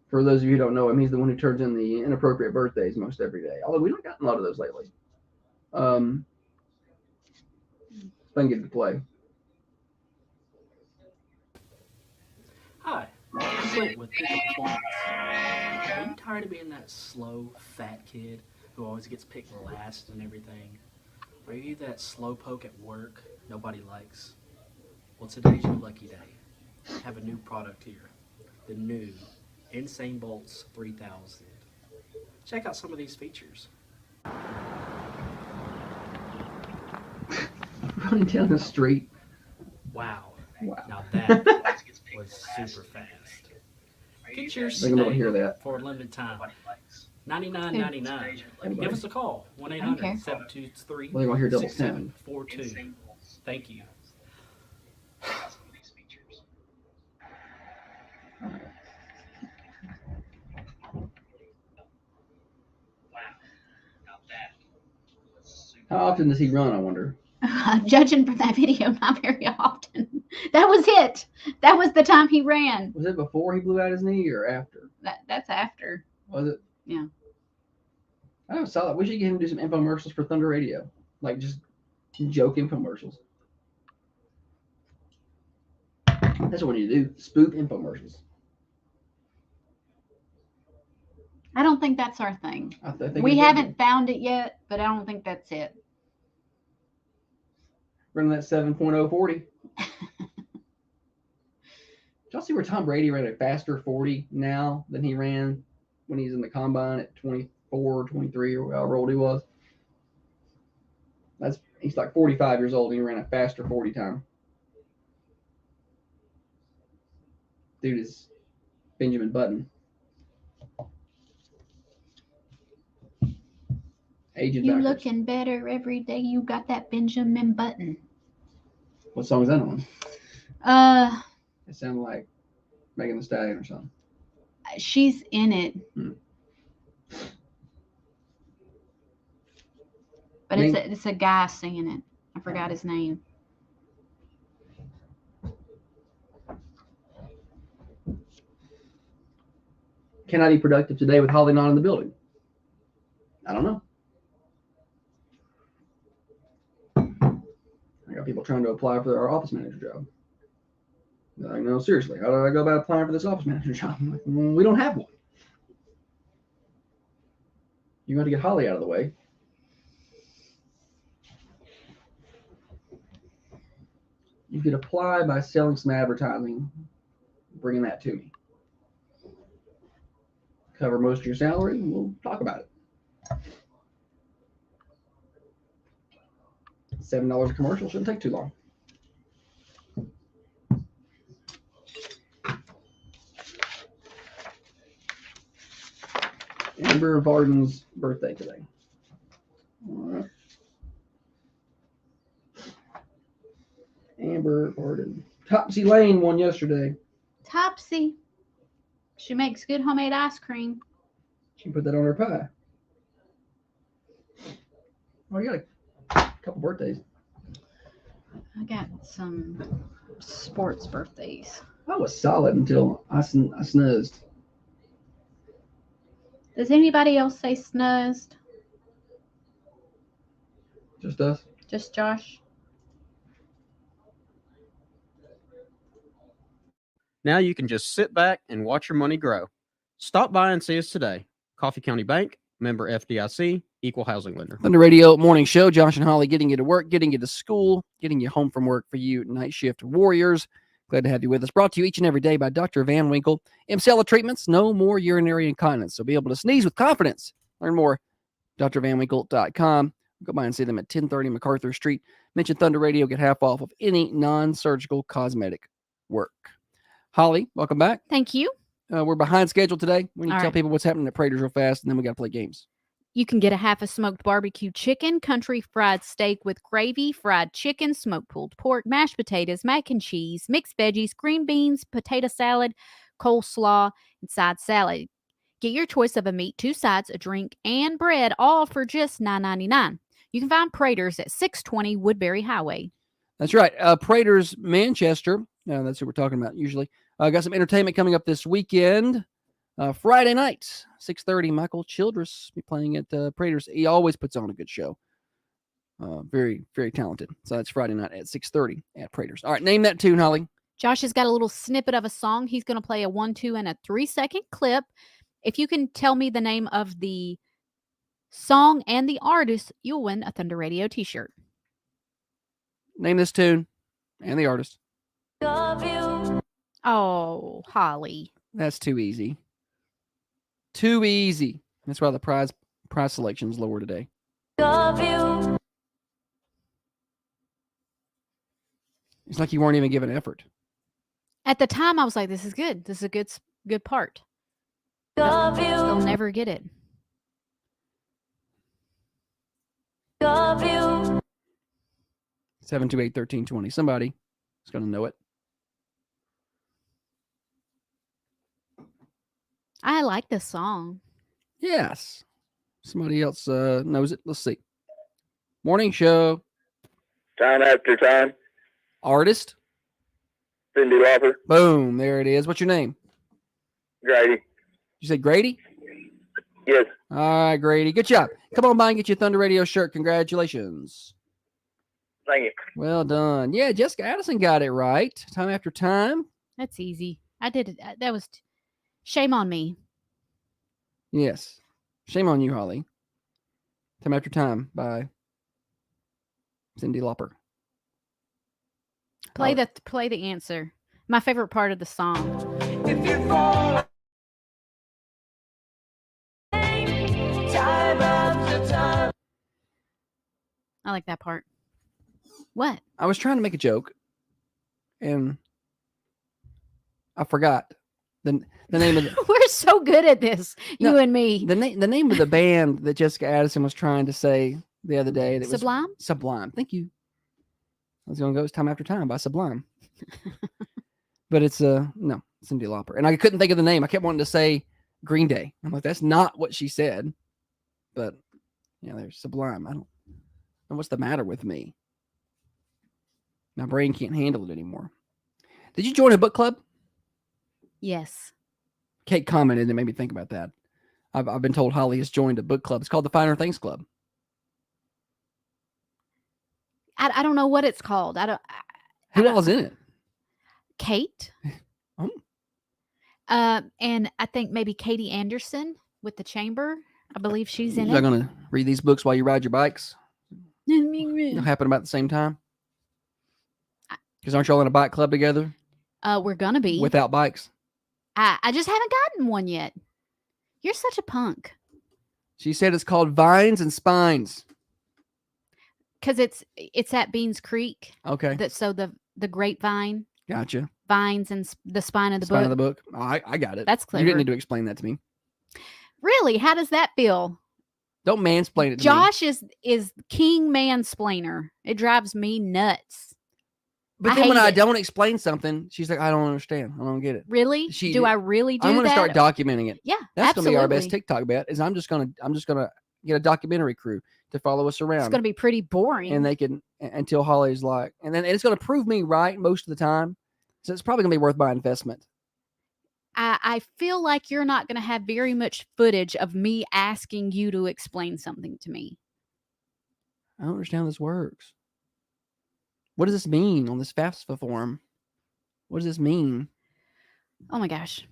For those of you who don't know him, he's the one who turns in the inappropriate birthdays most every day. Although we don't gotten a lot of those lately. If I can get it to play. Hi, I'm Blake with Pickup Performance. Are you tired of being that slow, fat kid who always gets picked last and everything? Are you that slow poke at work nobody likes? Well, today's your lucky day. I have a new product here. The new Insane Bolts 3000. Check out some of these features. Running down the street. Wow. Wow. Now that was super fast. Get yours They're gonna today hear that. for a limited time. $99.99. Give us a call. 1-800-723-6742. Well, they're gonna hear double sound. Thank you. How often does he run, I wonder? Judging from that video, not very often. That was it. That was the time he ran. Was it before he blew out his knee or after? That's after. Was it? Yeah. I never saw that. We should get him to do some infomercials for Thunder Radio. Like just joke infomercials. That's what we need to do. Spoof infomercials. I don't think that's our thing. I think We haven't found it yet, but I don't think that's it. Running that 7.040. Did y'all see where Tom Brady ran a faster 40 now than he ran when he's in the combine at 24, 23, or however old he was? He's like 45 years old and he ran a faster 40 time. Dude is Benjamin Button. Agent You backwards. looking better every day. You got that Benjamin Button. What song is that on? It sounded like Megan Thee Stallion or something. She's in it. But it's a guy singing it. I forgot his name. Can I be productive today with Holly not in the building? I don't know. I got people trying to apply for our office manager job. They're like, no, seriously, how do I go about applying for this office manager job? I'm like, well, we don't have one. You got to get Holly out of the way. You could apply by selling some advertising, bringing that to me. Cover most of your salary, and we'll talk about it. $7 a commercial shouldn't take too long. Amber Varden's birthday today. All right. Amber Varden. Topsy Lane won yesterday. Topsy. She makes good homemade ice cream. She can put that on her pie. Oh, you got a couple birthdays. I got some sports birthdays. I was solid until I snuzzed. Does anybody else say snuzzed? Just us? Just Josh? Now you can just sit back and watch your money grow. Stop by and see us today. Coffee County Bank, member FDIC, equal housing lender. Thunder Radio Morning Show. Josh and Holly getting you to work, getting you to school, getting you home from work for you night shift warriors. Glad to have you with us. Brought to you each and every day by Dr. Van Winkle. Emcella treatments, no more urinary incontinence. So be able to sneeze with confidence. Learn more, drvanwinkle.com. Go by and see them at 1030 MacArthur Street. Mention Thunder Radio, get half off of any non-surgical cosmetic work. Holly, welcome back. Thank you. We're behind schedule today. We need to All tell right. people what's happening at Prater's real fast, and then we got to play games. You can get a half a smoked barbecue chicken, country fried steak with gravy, fried chicken, smoked pulled pork, mashed potatoes, mac and cheese, mixed veggies, green beans, potato salad, coleslaw, and side salad. Get your choice of a meat, 2 sides, a drink, and bread, all for just $9.99. You can find Prater's at 620 Woodbury Highway. That's right. Prater's Manchester. That's who we're talking about usually. Got some entertainment coming up this weekend. Friday night, 6:30. Michael Childress be playing at Prater's. He always puts on a good show. Very, very talented. So that's Friday night at 6:30 at Prater's. All right, name that tune, Holly. Josh has got a little snippet of a song. He's going to play a 1, 2, and a 3-second clip. If you can tell me the name of the song and the artist, you'll win a Thunder Radio t-shirt. Name this tune and the artist. Oh, Holly. That's too easy. Too easy. That's why the prize selection is lower today. It's like you weren't even given effort. At the time, I was like, this is good. This is a good part. They'll never get it. 728-1320. Somebody is going to know it. I like this song. Yes. Somebody else knows it. Let's see. Morning show. Time after time. Artist. Cindy Lauper. Boom. There it is. What's your name? Grady. You said Grady? Yes. All right, Grady. Good job. Come on by and get your Thunder Radio shirt. Congratulations. Thank you. Well done. Yeah, Jessica Addison got it right. Time after time. That's easy. I did it. That was shame on me. Yes. Shame on you, Holly. Time after time by Cindy Lauper. Play the answer. My favorite part of the song. If you fall time after time. I like that part. What? I was trying to make a joke, and I forgot the name of the... We're so good at this, you and me. The name of the band that Jessica Addison was trying to say the other day. That Sublime? Was Sublime. Thank you. I was going to go. It's Time After Time by Sublime. But it's no, Cyndi Lauper. And I couldn't think of the name. I kept wanting to say Green Day. I'm like, that's not what she said. But yeah, there's Sublime. I don't know what's the matter with me. My brain can't handle it anymore. Did you join a book club? Yes. Kate commented and made me think about that. I've been told Holly has joined a book club. It's called the Finer Things Club. I don't know what it's called. Who all's in it? Kate. Oh. And I think maybe Katie Anderson with the Chamber. I believe she's in You're it. going to read these books while you ride your bikes? It'll happen about the same time? Because aren't y'all in a bike club together? We're going to be. Without bikes? I just haven't gotten one yet. You're such a punk. She said it's called Vines and Spines. Because it's at Beans Creek. Okay. So the grapevine. Gotcha. Vines and the spine of the Spine book. of the book. Oh, I got it. That's clever. You didn't need to explain that to me. Really? How does that feel? Don't mansplain it to me. Josh is king mansplainer. It drives me nuts. But then when I don't explain something, she's like, I don't understand. I don't get it. Really? Do I really do that? I'm going to start documenting it. Yeah, that's going to be our best TikTok bet. Is I'm just going to get a documentary crew to follow us around. It's going to be pretty boring. And they can until Holly's like, and then it's going to prove me right most of the time. So it's probably going to be worth my investment. I feel like you're not going to have very much footage of me asking you to explain something to me. I don't understand how this works. What does this mean on this FAFSA form? What does this mean? Oh my gosh.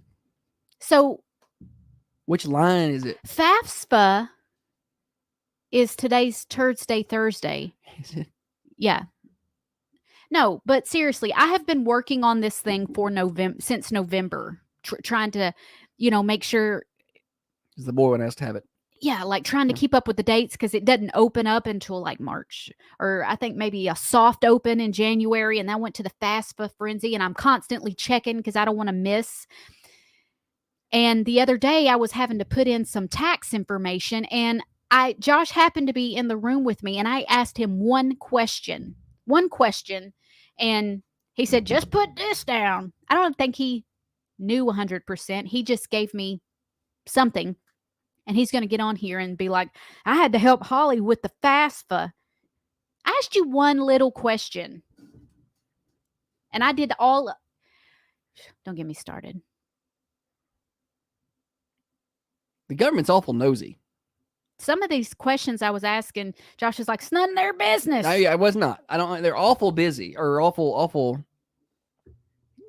So which line is it? FAFSA is today's Turds Day Thursday. Is it? Yeah. No, but seriously, I have been working on this thing for since November, trying to, make sure. Because the boy one has to have it. Yeah, like trying to keep up with the dates because it doesn't open up until like March, or I think maybe a soft open in January, and then went to the FAFSA frenzy, and I'm constantly checking because I don't want to miss. And the other day, I was having to put in some tax information, and Josh happened to be in the room with me, and I asked him one question, and he said, "Just put this down." I don't think he knew 100%. He just gave me something. And he's going to get on here and be like, I had to help Holly with the FAFSA. I asked you one little question. And I did all. Don't get me started. The government's awful nosy. Some of these questions I was asking, Josh is like, it's none of their business. I was not. I don't. They're awful busy or awful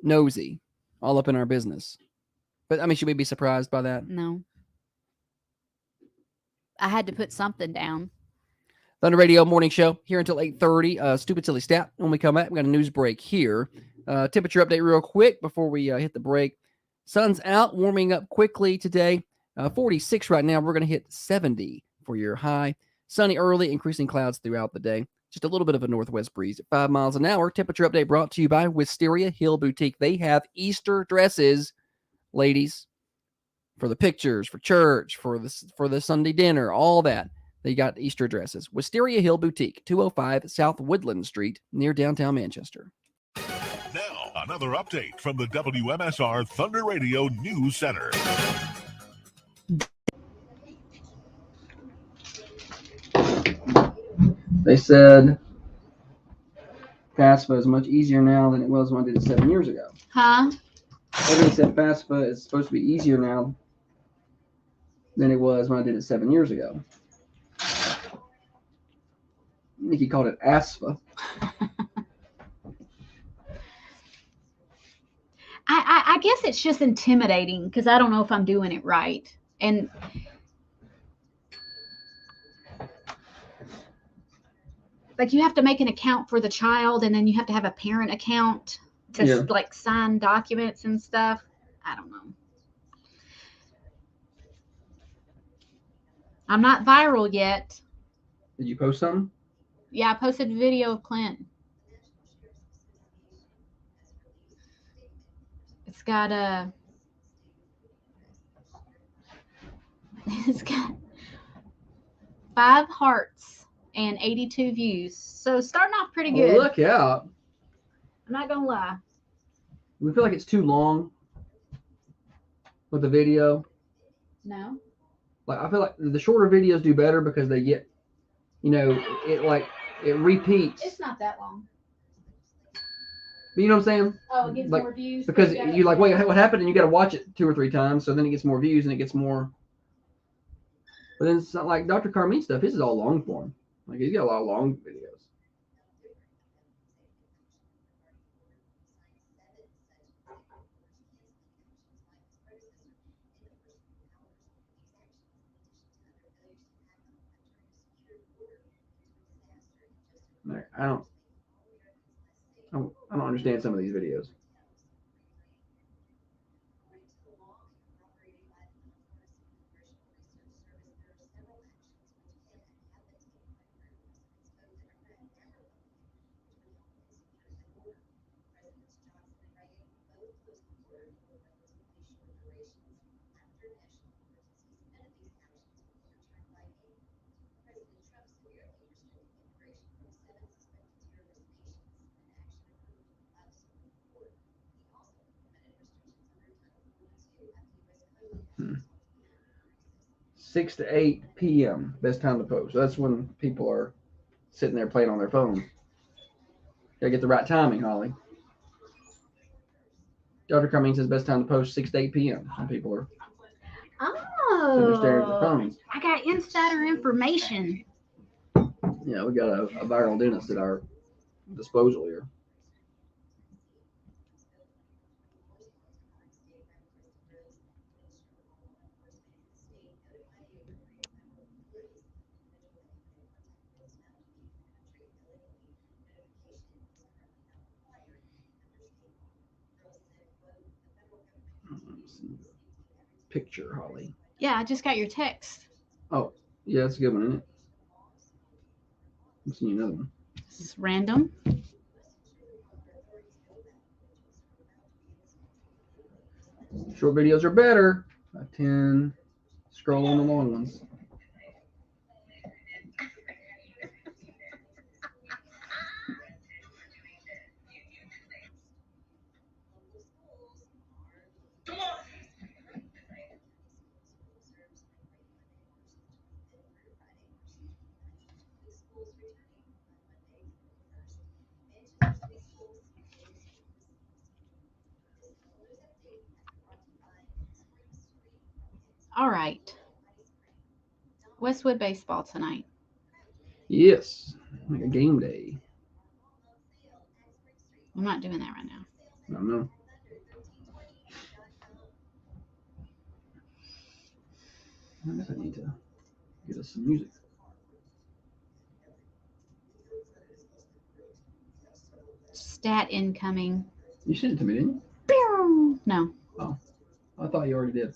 nosy, all up in our business. But I mean, should we be surprised by that? No. I had to put something down. Thunder Radio Morning Show here until 8:30. Stupid Silly Stat. When we come back, we got a news break here. Temperature update real quick before we hit the break. Sun's out, warming up quickly today. 46 right now. We're going to hit 70 for your high. Sunny early, increasing clouds throughout the day. Just a little bit of a northwest breeze at 5 miles an hour. Temperature update brought to you by Wisteria Hill Boutique. They have Easter dresses, ladies, for the pictures, for church, for the Sunday dinner, all that. They got Easter dresses. Wisteria Hill Boutique, 205 South Woodland Street, near downtown Manchester. Now, another update from the WMSR Thunder Radio News Center. They said FAFSA is much easier now than it was when I did it 7 years ago. Huh? Everybody said FAFSA is supposed to be easier now than it was when I did it 7 years ago. I think he called it ASFA. I guess it's just intimidating because I don't know if I'm doing it right. And like you have to make an account for the child, and then you have to have a parent account to like sign documents and stuff. I don't know. I'm not viral yet. Did you post something? Yeah, I posted a video of Clint. It's got it's got 5 hearts and 82 views. So starting off pretty good. Look out. I'm not gonna lie. We feel like it's too long with the video. No. Like I feel like the shorter videos do better because they get, it repeats. It's not that long. You know what I'm saying? Oh, it gets like, more views. Because you like, wait, what happened? And you got to watch it 2 or 3 times, so then it gets more views and it gets more. But then it's not like Dr. Carmine stuff. His is all long form. Like he's got a lot of long videos. I don't understand some of these videos. Hmm. 6 to 8 p.m. best time to post. That's when people are sitting there playing on their phone. Gotta get the right timing, Holly. Dr. Cummings says best time to post 6 to 8 p.m. When people are sitting there staring at their phones. I got insider information. Yeah, we got a viral dentist at our disposal here. missing a picture, Holly. Yeah, I just got your text. Oh, yeah, that's a good one, isn't it? I'm seeing another one. This is random. Short videos are better. I tend to scroll on the long ones. All right. Westwood baseball tonight. Yes, like a game day. I'm not doing that right now. I don't know. I guess I need to get us some music. Stat incoming. You sent it to me, didn't you? Pew! No. Oh, I thought you already did.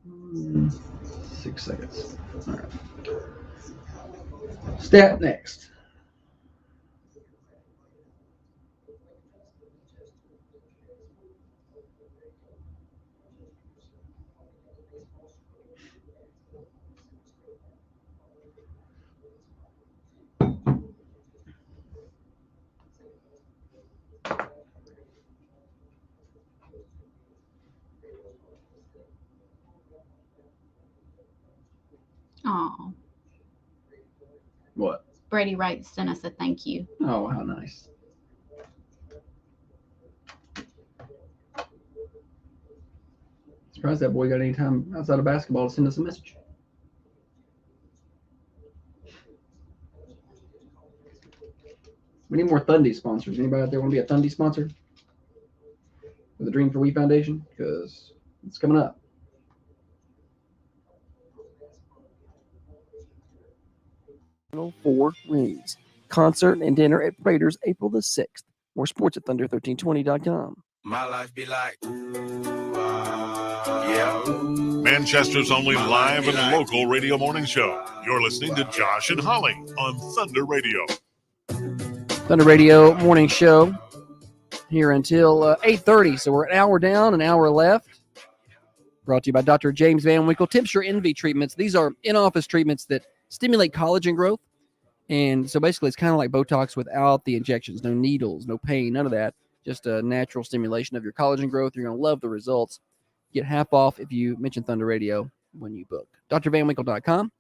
Hmm, 6 seconds. All right. Stat next. Oh. What? Brady Wright sent us a thank you. Oh, how nice. Surprised that boy got any time outside of basketball to send us a message. We need more Thundy sponsors. Anybody out there want to be a Thundy sponsor for the Dream for We Foundation? Because it's coming up. Four Rings. Concert and dinner at Prater's April the 6th. More sports at Thunder1320.com. My life be like, yeah. Manchester's only live and local radio morning show. You're listening to Josh and Holly on Thunder Radio. Thunder Radio morning show here until 8:30. So we're an hour down, an hour left. Brought to you by Dr. James Van Winkle. Temperature Envy treatments. These are in-office treatments that stimulate collagen growth. And so basically it's kind of like Botox without the injections. No needles, no pain, none of that. Just a natural stimulation of your collagen growth. You're going to love the results. Get half off if you mention Thunder Radio when you book. drvanwinkle.com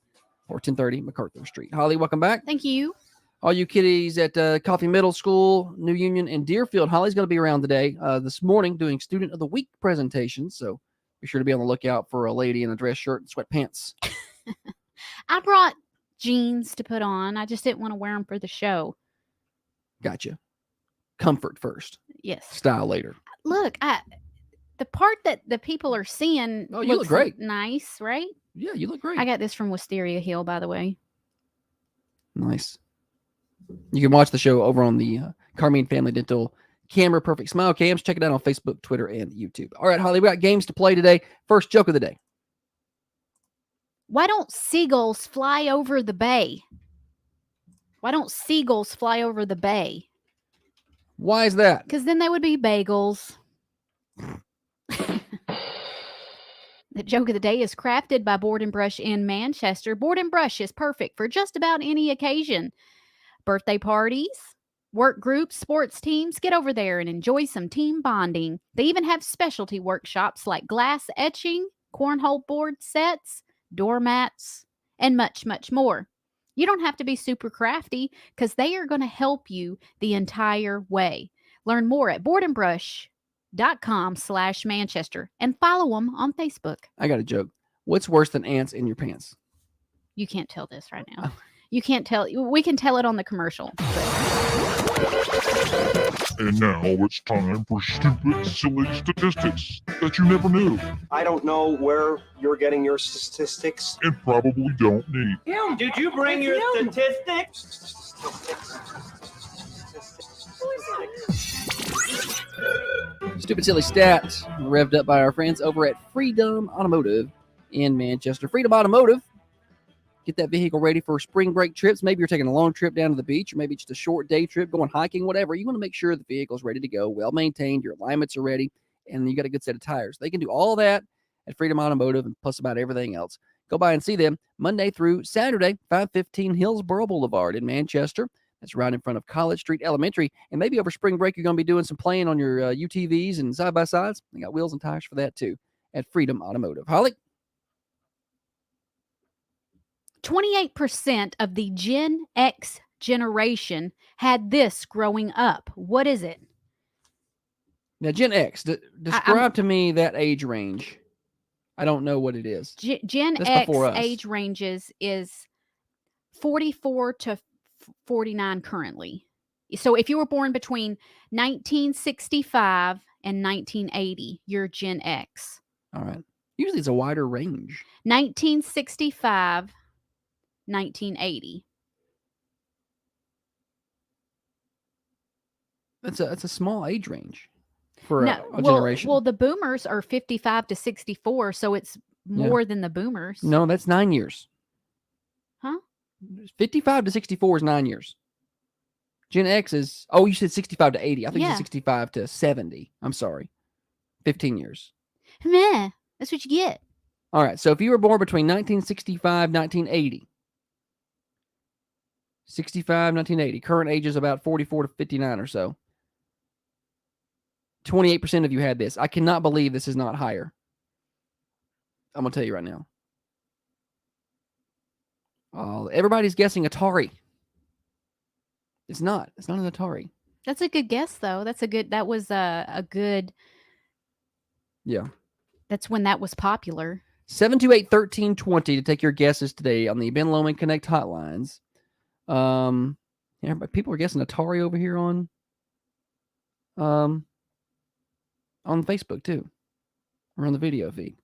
or 1030 MacArthur Street. Holly, welcome back. Thank you. All you kiddies at Coffee Middle School, New Union, and Deerfield, Holly's going to be around today, this morning, doing Student of the Week presentations. So be sure to be on the lookout for a lady in a dress shirt and sweatpants. I brought jeans to put on. I just didn't want to wear them for the show. Gotcha. Comfort first. Yes. Style later. Look, the part that the people are seeing Oh, you look great. Nice, right? Yeah, you look great. I got this from Wisteria Hill, by the way. Nice. You can watch the show over on the Carmine Family Dental Camera Perfect Smile Cams. Check it out on Facebook, Twitter, and YouTube. All right, Holly, we got games to play today. First joke of the day. Why don't seagulls fly over the bay? Why don't seagulls fly over the bay? Why is that? Because then they would be bagels. The joke of the day is crafted by Board and Brush in Manchester. Board and Brush is perfect for just about any occasion. Birthday parties, work groups, sports teams. Get over there and enjoy some team bonding. They even have specialty workshops like glass etching, cornhole board sets, doormats, and much, much more. You don't have to be super crafty because they are going to help you the entire way. Learn more at boardandbrush.com/Manchester and follow them on Facebook. I got a joke. What's worse than ants in your pants? You can't tell this right now. You can't tell. We can tell it on the commercial. And now it's time for stupid, silly statistics that you never knew I don't know where you're getting your statistics. and probably don't need. Kim, did you bring your statistics? Stupid Silly Stats, revved up by our friends over at Freedom Automotive in Manchester. Freedom Automotive, get that vehicle ready for spring break trips. Maybe you're taking a long trip down to the beach, or maybe just a short day trip, going hiking, whatever. You want to make sure the vehicle's ready to go, well maintained, your alignments are ready, and you got a good set of tires. They can do all that at Freedom Automotive and plus about everything else. Go by and see them Monday through Saturday, 515 Hillsborough Boulevard in Manchester. That's right in front of College Street Elementary. And maybe over spring break, you're going to be doing some playing on your UTVs and side-by-sides. They got wheels and tires for that, too, at Freedom Automotive. Holly? 28% of the Gen X generation had this growing up. What is it? Now, Gen X, describe to me that age range. I don't know what it is. Gen That's X before us. age ranges is 44 to 49 currently. So if you were born between 1965 and 1980, you're Gen X. All right. Usually it's a wider range. 1965, 1980. That's a small age range for No, a generation. Well, the boomers are 55 to 64, so it's more than the boomers. No, that's 9 years. Huh? 55 to 64 is 9 years. Gen X is, oh, you said 65 to 80. I think you said 65 to 70. I'm sorry. 15 years. Meh. That's what you get. All right. So if you were born between 1965 1980, 65, 1980, current age is about 44 to 59 or so. 28% of you had this. I cannot believe this is not higher. I'm going to tell you right now. Everybody's guessing Atari. It's not. It's not an Atari. That's a good guess, though. That was a good. Yeah. That's when that was popular. 728-1320 to take your guesses today on the Ben Lomond Connect hotlines. Yeah, but people are guessing Atari over here on Facebook too, or on the video feed.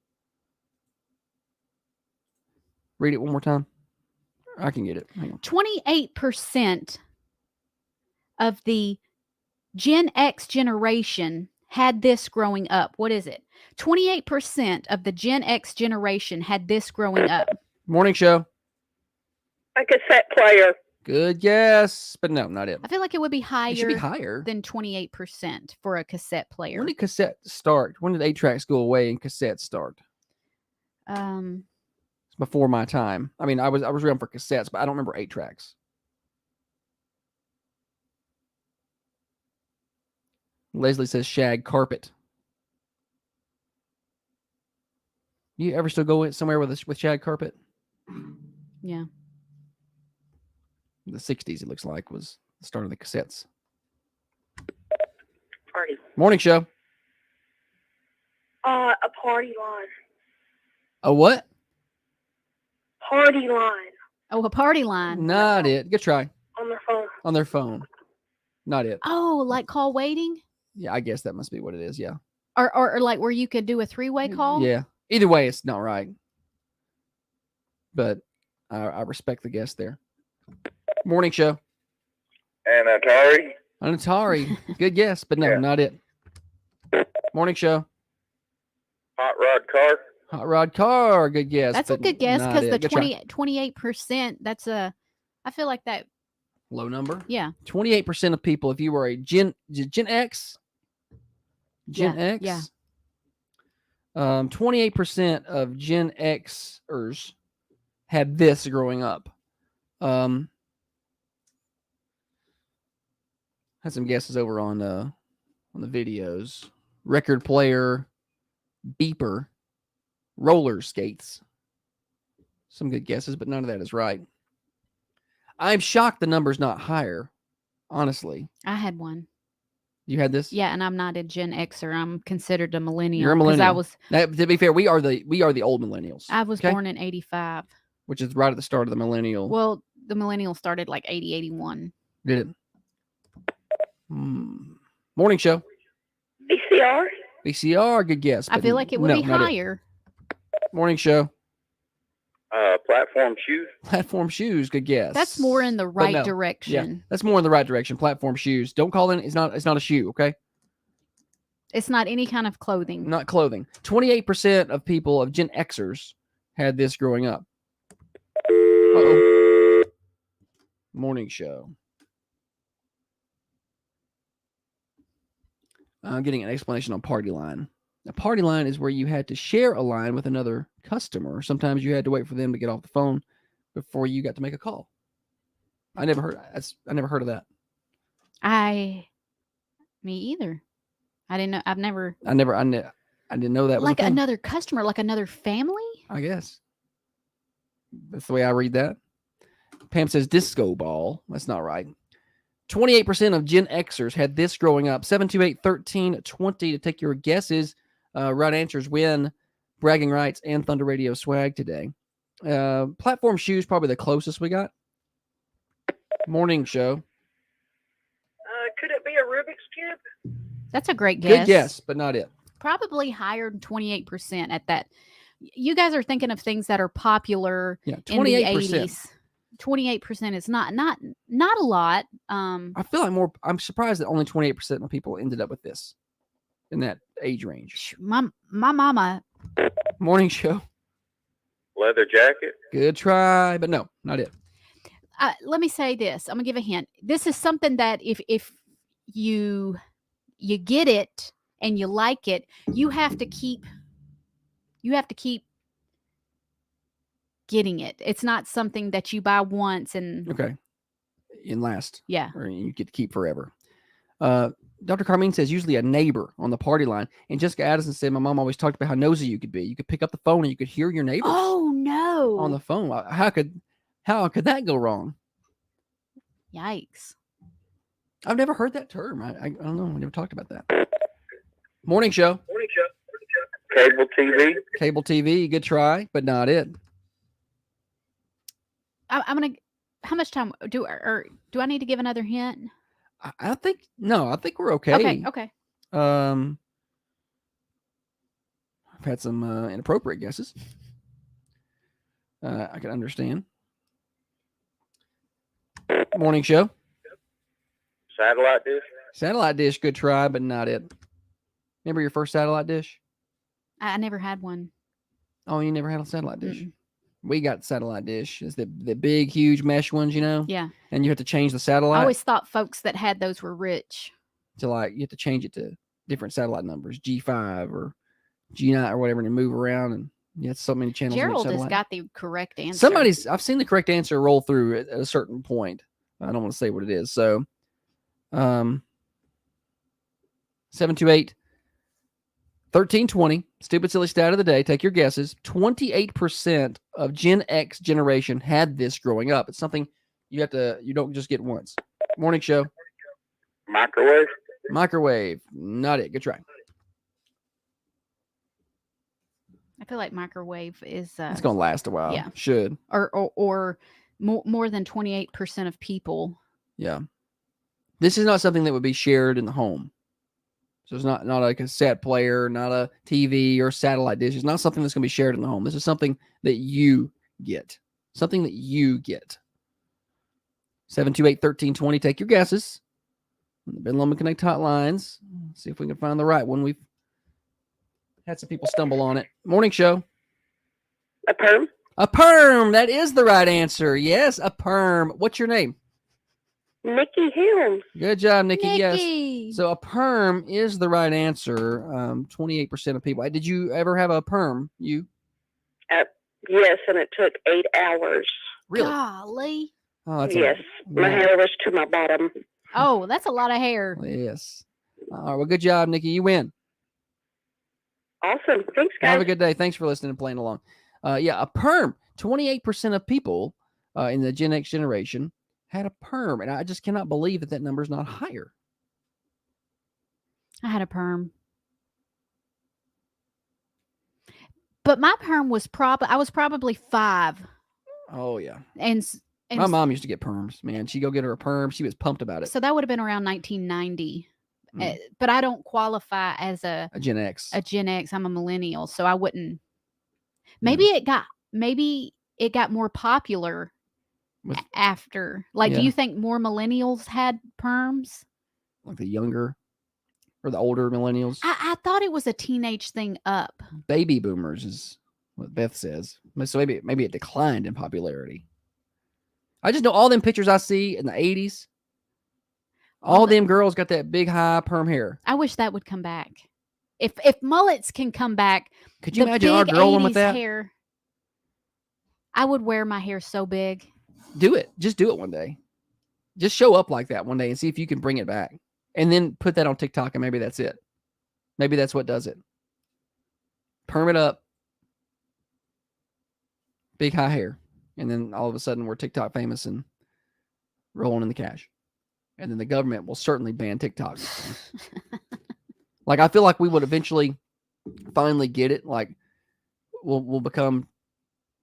Read it one more time. I can get it. Hang on. 28% of the Gen X generation had this growing up. What is it? 28% of the Gen X generation had this growing up. Morning show. A cassette player. Good guess, but no, not it. I feel like it would be higher. It should be higher than 28% for a cassette player. When did cassette start? When did 8-tracks go away and cassettes start? It's before my time. I mean, I was around for cassettes, but I don't remember 8-tracks. Leslie says shag carpet. You ever still go somewhere with shag carpet? Yeah. The 60s, it looks like, was the start of the cassettes. Party. Morning show. A party line. A what? Party line. Oh, a party line. Not it. Good try. On their phone. On their phone. Not it. Oh, like call waiting? Yeah, I guess that must be what it is, yeah. Or like where you could do a three-way call? Yeah. Either way, it's not right. But I respect the guess there. Morning show. An Atari. An Atari. Good guess, but no, not it. Morning show. Hot rod car. Hot rod car. Good guess. That's a good guess not because it. the Good try. 28%, I feel like that. Low number? Yeah. 28% of people, if you were a Gen X. Gen X? Yeah. 28% of Gen Xers had this growing up. Had some guesses over on the videos. Record player, beeper, roller skates. Some good guesses, but none of that is right. I'm shocked the number's not higher, honestly. I had one. You had this? Yeah, and I'm not a Gen Xer. I'm considered a millennial. You're a millennial. Now, to be fair, we are the old millennials. I was born in 85. Which is right at the start of the millennial. Well, the millennial started like 80, 81. Did it? Morning show. VCR. VCR, good guess. I feel like it would be higher. Morning show. Platform shoes. Platform shoes, good guess. That's more in the right direction. Yeah, that's more in the right direction. Platform shoes. Don't call it. It's not a shoe. Okay. It's not any kind of clothing. Not clothing. 28% of people, of Gen Xers, had this growing up. Uh-oh. Morning show. I'm getting an explanation on party line. A party line is where you had to share a line with another customer. Sometimes you had to wait for them to get off the phone before you got to make a call. I never heard of that. Me either. I didn't know. I didn't know that was like a thing. another customer, like another family. I guess that's the way I read that. Pam says disco ball. That's not right. 28% of Gen Xers had this growing up. 728-1320 to take your guesses. Right answers win bragging rights and Thunder Radio swag today. Platform shoes, probably the closest we got. Morning show. Could it be a Rubik's Cube? That's a great guess. Good guess, but not it. Probably higher than 28% at that. You guys are thinking of things that are popular in the 80s. 28% is not a lot. I feel like more. I'm surprised that only 28% of people ended up with this in that age range. My mama. Morning show. Leather jacket. Good try, but no, not it. Let me say this. I'm gonna give a hint. This is something that if you get it and you like it, you have to keep getting it. It's not something that you buy once and Okay. And last. Yeah. Or you get to keep forever. Dr. Carmine says usually a neighbor on the party line. And Jessica Addison said my mom always talked about how nosy you could be. You could pick up the phone and you could hear your neighbors. Oh no. On the phone. How could that go wrong? Yikes. I've never heard that term. I don't know. We never talked about that. Morning show. Cable TV. Cable TV. Good try, but not it. I'm gonna. How much time do I need to give another hint? I think we're okay. Okay. I've had some inappropriate guesses. I can understand. Morning show. Satellite dish. Satellite dish, good try, but not it. Remember your first satellite dish? I never had one. Oh, you never had a satellite dish? Mm-mm. We got satellite dish. It's the big, huge mesh ones, you know? Yeah. And you have to change the satellite. I always thought folks that had those were rich. You have to change it to different satellite numbers, G5 or G9 or whatever, and move around. And you have so many channels. Gerald on each has satellite. got the correct answer. I've seen the correct answer roll through at a certain point. I don't want to say what it is. So, 728-1320, stupid silly stat of the day. Take your guesses. 28% of Gen X generation had this growing up. It's something you don't just get once. Morning show. Microwave. Not it. Good try. I feel like microwave is. It's gonna last a while. Yeah. Should. Or more than 28% of people. Yeah. This is not something that would be shared in the home. So it's not a cassette player, not a TV or satellite dish. It's not something that's going to be shared in the home. This is something that you get. 728-1320. Take your guesses. The Ben Lomond Connect hotlines. See if we can find the right one. We've had some people stumble on it. Morning show. A perm. A perm. That is the right answer. Yes, a perm. What's your name? Nikki Helms. Good job, Nikki. Nikki. Yes. So a perm is the right answer. 28% of people. Did you ever have a perm? You? Yes, and it took 8 hours. Really? Golly. Oh, Yes, my hair was to my bottom. Oh, that's a lot of hair. Yes. All right. Well, good job, Nikki. You win. Awesome. Thanks, guys. Have a good day. Thanks for listening and playing along. A perm. 28% of people in the Gen X generation had a perm, and I just cannot believe that number is not higher. I had a perm. But my perm was I was probably 5. Oh, yeah. And my mom used to get perms, man. She'd go get her a perm. She was pumped about it. So that would have been around 1990. But I don't qualify as a Gen X. A Gen X. I'm a millennial, so I wouldn't. Maybe it got more popular after. Do you think more millennials had perms? Like the younger or the older millennials. I thought it was a teenage thing up. Baby boomers is what Beth says. So maybe it declined in popularity. I just know all them pictures I see in the 80s. All them girls got that big high perm hair. I wish that would come back. If mullets can come back, could you imagine our girl one with that hair? I would wear my hair so big. Do it. Just do it one day. Just show up like that one day and see if you can bring it back. And then put that on TikTok and maybe that's it. Maybe that's what does it. Perm it up. Big high hair. And then all of a sudden we're TikTok famous and rolling in the cash. And then the government will certainly ban TikTok. Like, I feel like we would eventually finally get it. Like, we'll become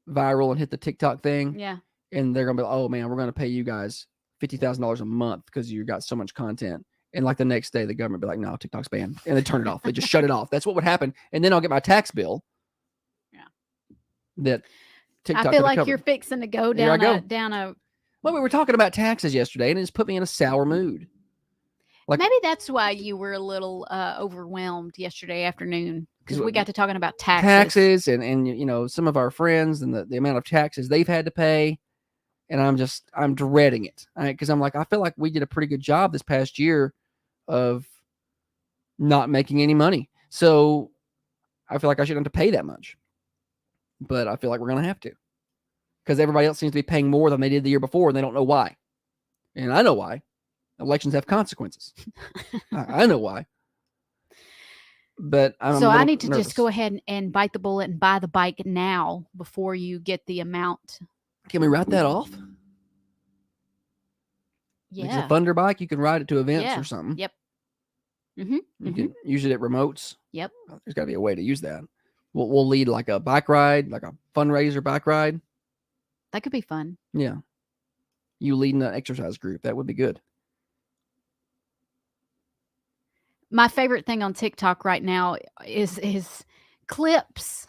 viral and hit the TikTok thing. Yeah. And they're going to be like, oh, man, we're going to pay you guys $50,000 a month because you got so much content. And like the next day, the government will be like, no, TikTok's banned. And they turn it off. They just shut it off. That's what would happen. And then I'll get my tax bill. Yeah. That TikTok I feel like cover. You're fixing to go down a Well, we were talking about taxes yesterday, and it just put me in a sour mood. Like, maybe that's why you were a little overwhelmed yesterday afternoon, because we got to talking about taxes. And you know, some of our friends and the amount of taxes they've had to pay. And I'm dreading it. Because I'm like, I feel like we did a pretty good job this past year of not making any money. So I feel like I shouldn't have to pay that much. But I feel like we're going to have to. Because everybody else seems to be paying more than they did the year before, and they don't know why. And I know why. Elections have consequences. I know why. But so I need to just go ahead and bite the bullet and buy the bike now before you get the amount. Can we write that off? Yeah. It's a Thunder bike. You can ride it to events or something. Yep. You can use it at remotes. Yep. There's got to be a way to use that. We'll lead like a bike ride, like a fundraiser bike ride. That could be fun. Yeah. You leading an exercise group. That would be good. My favorite thing on TikTok right now is clips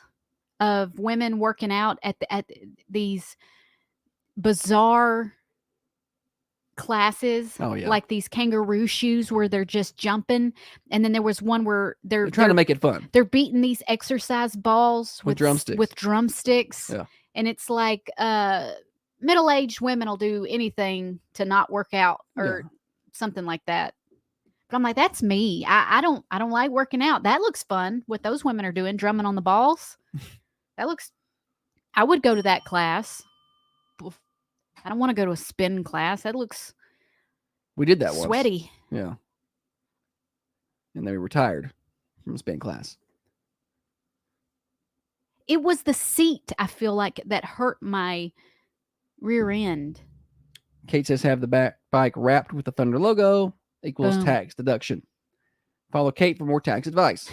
of women working out at these bizarre classes. Oh, yeah. Like these kangaroo shoes where they're just jumping. And then there was one where they're trying to make it fun. They're beating these exercise balls with drumsticks. Yeah. And it's like middle-aged women will do anything to not work out or something like that. But I'm like, that's me. I don't like working out. That looks fun. What those women are doing, drumming on the balls. I would go to that class. I don't want to go to a spin class. That looks We did that sweaty. Once. Yeah. And they retired from spin class. It was the seat, I feel like, that hurt my rear end. Kate says have the bike wrapped with the Thunder logo equals Boom. Tax deduction. Follow Kate for more tax advice.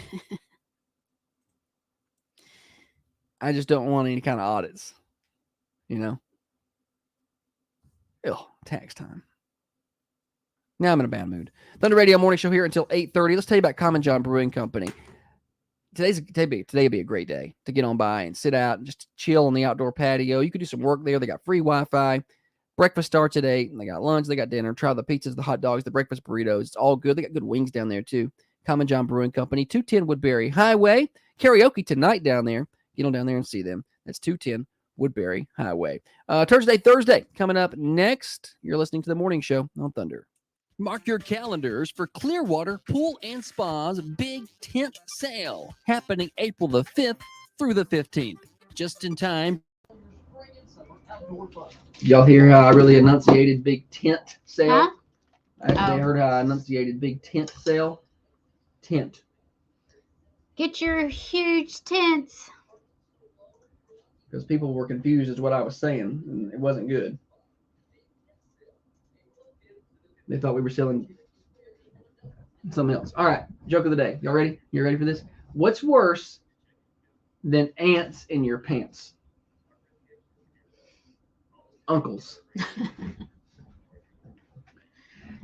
I just don't want any kind of audits. You know? Ugh, tax time. Now I'm in a bad mood. Thunder Radio Morning Show here until 8:30. Let's tell you about Common John Brewing Company. Today will be a great day to get on by and sit out and just chill on the outdoor patio. You could do some work there. They got free Wi-Fi. Breakfast starts at 8. And they got lunch. They got dinner. Try the pizzas, the hot dogs, the breakfast burritos. It's all good. They got good wings down there too. Common John Brewing Company, 210 Woodbury Highway. Karaoke tonight down there. Get on down there and see them. That's 210 Woodbury Highway. Thursday coming up next. You're listening to the morning show on Thunder. Mark your calendars for Clearwater Pool and Spa's Big Tent Sale happening April the 5th through the 15th. Just in time. Y'all hear how I really enunciated Big Tent Sale? Huh? I heard how I enunciated Big Tent Sale. Tent. Get your huge tents. Because people were confused as to what I was saying, and it wasn't good. They thought we were selling something else. All right, joke of the day. Y'all ready? You ready for this? What's worse than ants in your pants? Uncles.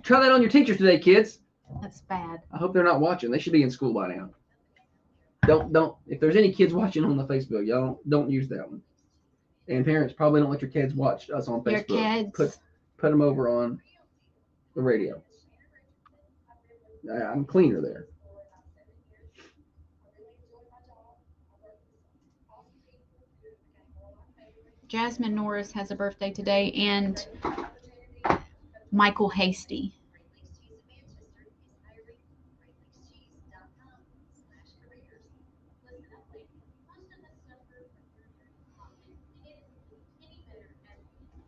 Try that on your teachers today, kids. That's bad. I hope they're not watching. They should be in school by now. Don't. If there's any kids watching on the Facebook, y'all don't use that one. And parents, probably don't let your kids watch us on Facebook. Your kids. Put them over on the radio. I'm cleaner there. Jasmine Norris has a birthday today, and Michael Hasty.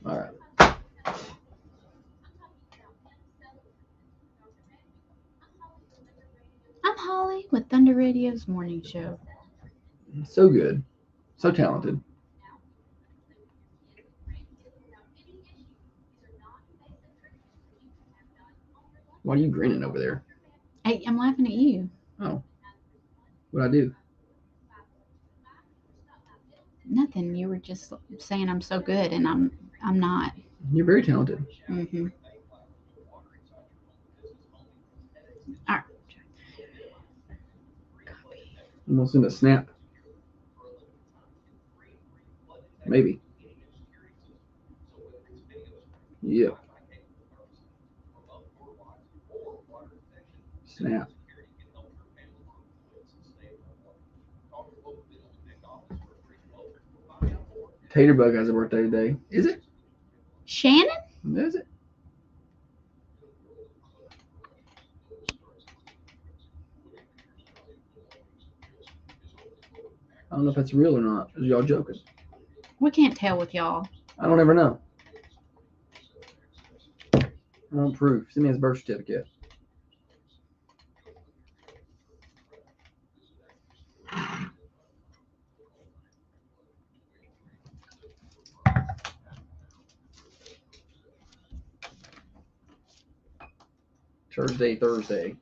All right. I'm Holly with Thunder Radio's morning show. So good. So talented. Why are you grinning over there? Hey, I'm laughing at you. Oh. What'd I do? Nothing. You were just saying I'm so good, and I'm not. You're very talented. Mm-hmm. All right. I'm gonna send a snap. Maybe. Yeah. Snap. Taterbug has a birthday today. Is it? Shannon? Is it? I don't know if that's real or not. Is y'all joking? We can't tell with y'all. I don't ever know. I want proof. Send me his birth certificate. Thursday.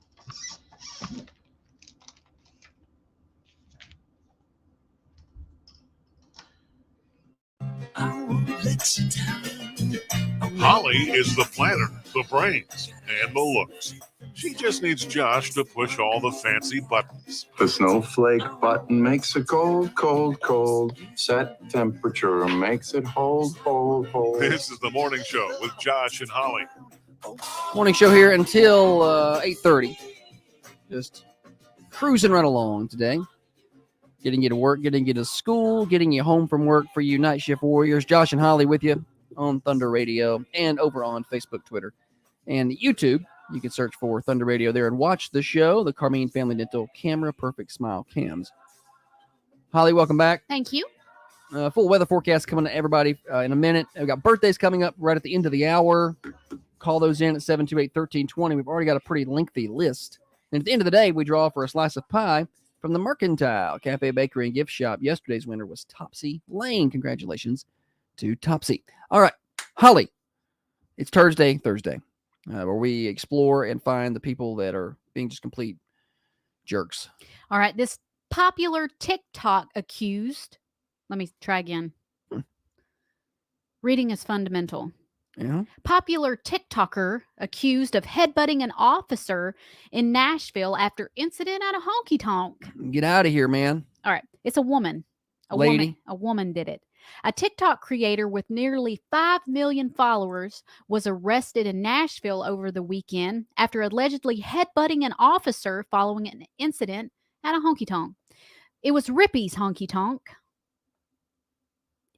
Holly is the planner, the brains, and the looks. She just needs Josh to push all the fancy buttons. The snowflake button makes it cold, cold, cold. Set temperature makes it hold, hold, hold. This is the morning show with Josh and Holly. Morning show here until 8:30. Just cruising right along today. Getting you to work, getting you to school, getting you home from work for you night shift warriors. Josh and Holly with you on Thunder Radio and over on Facebook, Twitter, and YouTube. You can search for Thunder Radio there and watch the show, the Carmine Family Dental Camera Perfect Smile Cams. Holly, welcome back. Thank you. Full weather forecast coming to everybody in a minute. We've got birthdays coming up right at the end of the hour. Call those in at 728-1320. We've already got a pretty lengthy list. And at the end of the day, we draw for a slice of pie from the Mercantile Cafe, Bakery, and Gift Shop. Yesterday's winner was Topsy Lane. Congratulations to Topsy. All right, Holly, it's Thursday, where we explore and find the people that are being just complete jerks. All right, this popular TikTok accused. Let me try again. Reading is fundamental. Yeah. Popular TikToker accused of headbutting an officer in Nashville after incident at a honky tonk. Get out of here, man. All right. It's a woman. Lady. A woman did it. A TikTok creator with nearly 5 million followers was arrested in Nashville over the weekend after allegedly headbutting an officer following an incident at a honky tonk. It was Rippy's honky tonk.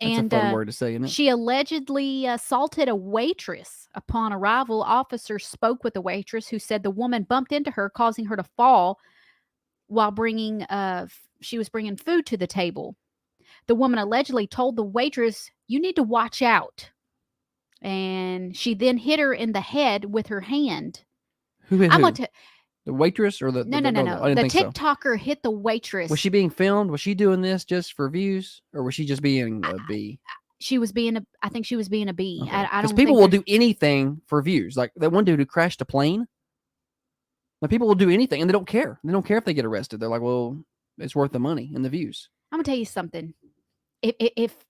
That's And a fun word to say, isn't it? she allegedly assaulted a waitress. Upon arrival, officers spoke with the waitress, who said the woman bumped into her, causing her to fall while she was bringing food to the table. The woman allegedly told the waitress, "You need to watch out." And she then hit her in the head with her hand. Who hit I'm who? gonna The waitress or the No. I didn't The think so. TikToker hit the waitress. Was she being filmed? Was she doing this just for views, or was she just being a bee? I think she was being a bee. Okay. I Because don't people think will there's- do anything for views. Like that one dude who crashed a plane. Like people will do anything, and they don't care. They don't care if they get arrested. They're like, well, it's worth the money and the views. I'm gonna tell you something. If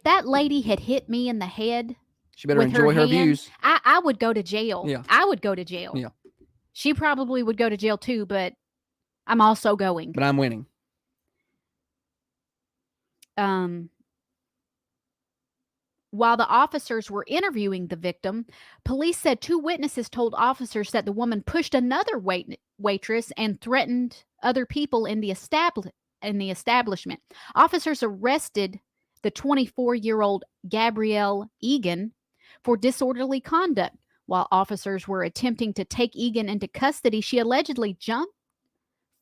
that lady had hit me in the head, She better with enjoy her hand, views. I would go to jail. Yeah. I would go to jail. Yeah. She probably would go to jail too, but I'm also going. But I'm winning. While the officers were interviewing the victim, police said 2 witnesses told officers that the woman pushed another waitress and threatened other people in the the establishment. Officers arrested the 24-year-old Gabrielle Egan for disorderly conduct. While officers were attempting to take Egan into custody, she allegedly jumped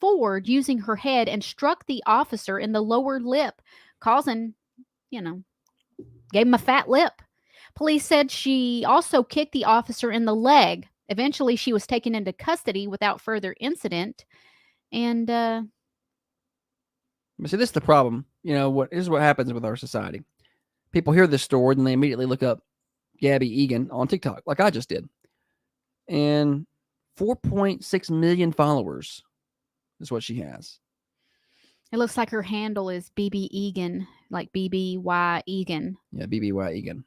forward using her head and struck the officer in the lower lip, causing, gave him a fat lip. Police said she also kicked the officer in the leg. Eventually, she was taken into custody without further incident. And But see, this is the problem. This is what happens with our society. People hear this story and they immediately look up Gabby Egan on TikTok, like I just did. And 4.6 million followers is what she has. it looks like her handle is BB Egan, like BBY Egan. Yeah, BBY Egan.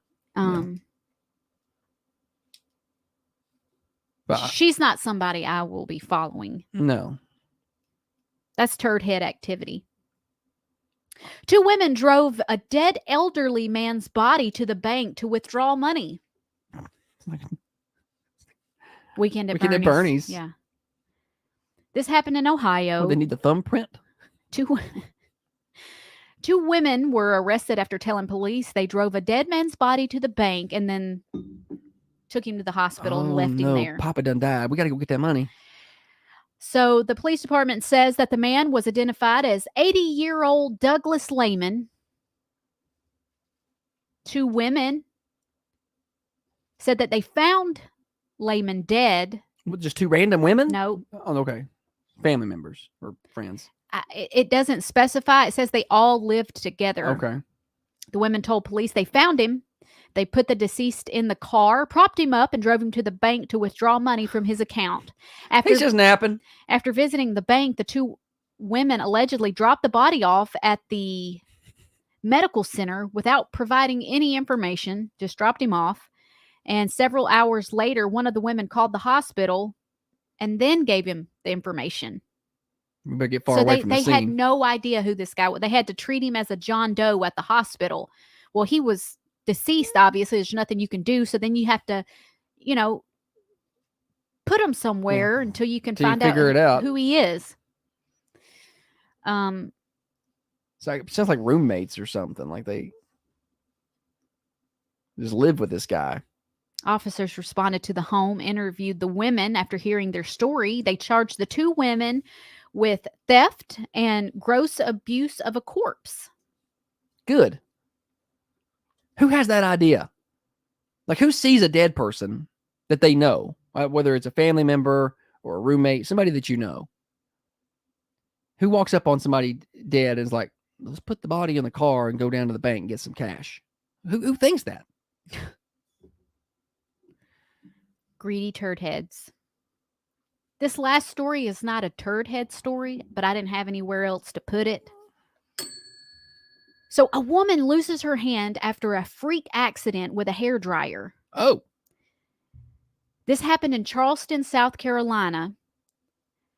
But she's not somebody I will be following. No. That's turd head activity. 2 women drove a dead elderly man's body to the bank to withdraw money. Weekend at Bernie's. Yeah. This happened in Ohio. Oh, they need the thumbprint? 2 women were arrested after telling police they drove a dead man's body to the bank and then took him to the hospital and left him there. Papa done died. We got to go get that money. So the police department says that the man was identified as 80-year-old Douglas Lehman. 2 women said that they found Lehman dead. Just 2 random women? No. Oh, okay. Family members or friends. It doesn't specify. It says they all lived together. Okay. The women told police they found him. They put the deceased in the car, propped him up, and drove him to the bank to withdraw money from his account. He's just napping. After visiting the bank, the 2 women allegedly dropped the body off at the medical center without providing any information, just dropped him off. And several hours later, one of the women called the hospital and then gave him the information. We better get far away from the scene. They had no idea who this guy was. They had to treat him as a John Doe at the hospital. Well, he was deceased, obviously. There's nothing you can do. So then you have to, put him somewhere until you can find out who he is. It sounds like roommates or something. Like they just live with this guy. Officers responded to the home, interviewed the women after hearing their story. They charged the 2 women with theft and gross abuse of a corpse. Good. Who has that idea? Like, who sees a dead person that they know, whether it's a family member or a roommate, somebody that you know? Who walks up on somebody dead and is like, let's put the body in the car and go down to the bank and get some cash? Who thinks that? Greedy turd heads. This last story is not a turd head story, but I didn't have anywhere else to put it. So a woman loses her hand after a freak accident with a hairdryer. Oh. This happened in Charleston, South Carolina.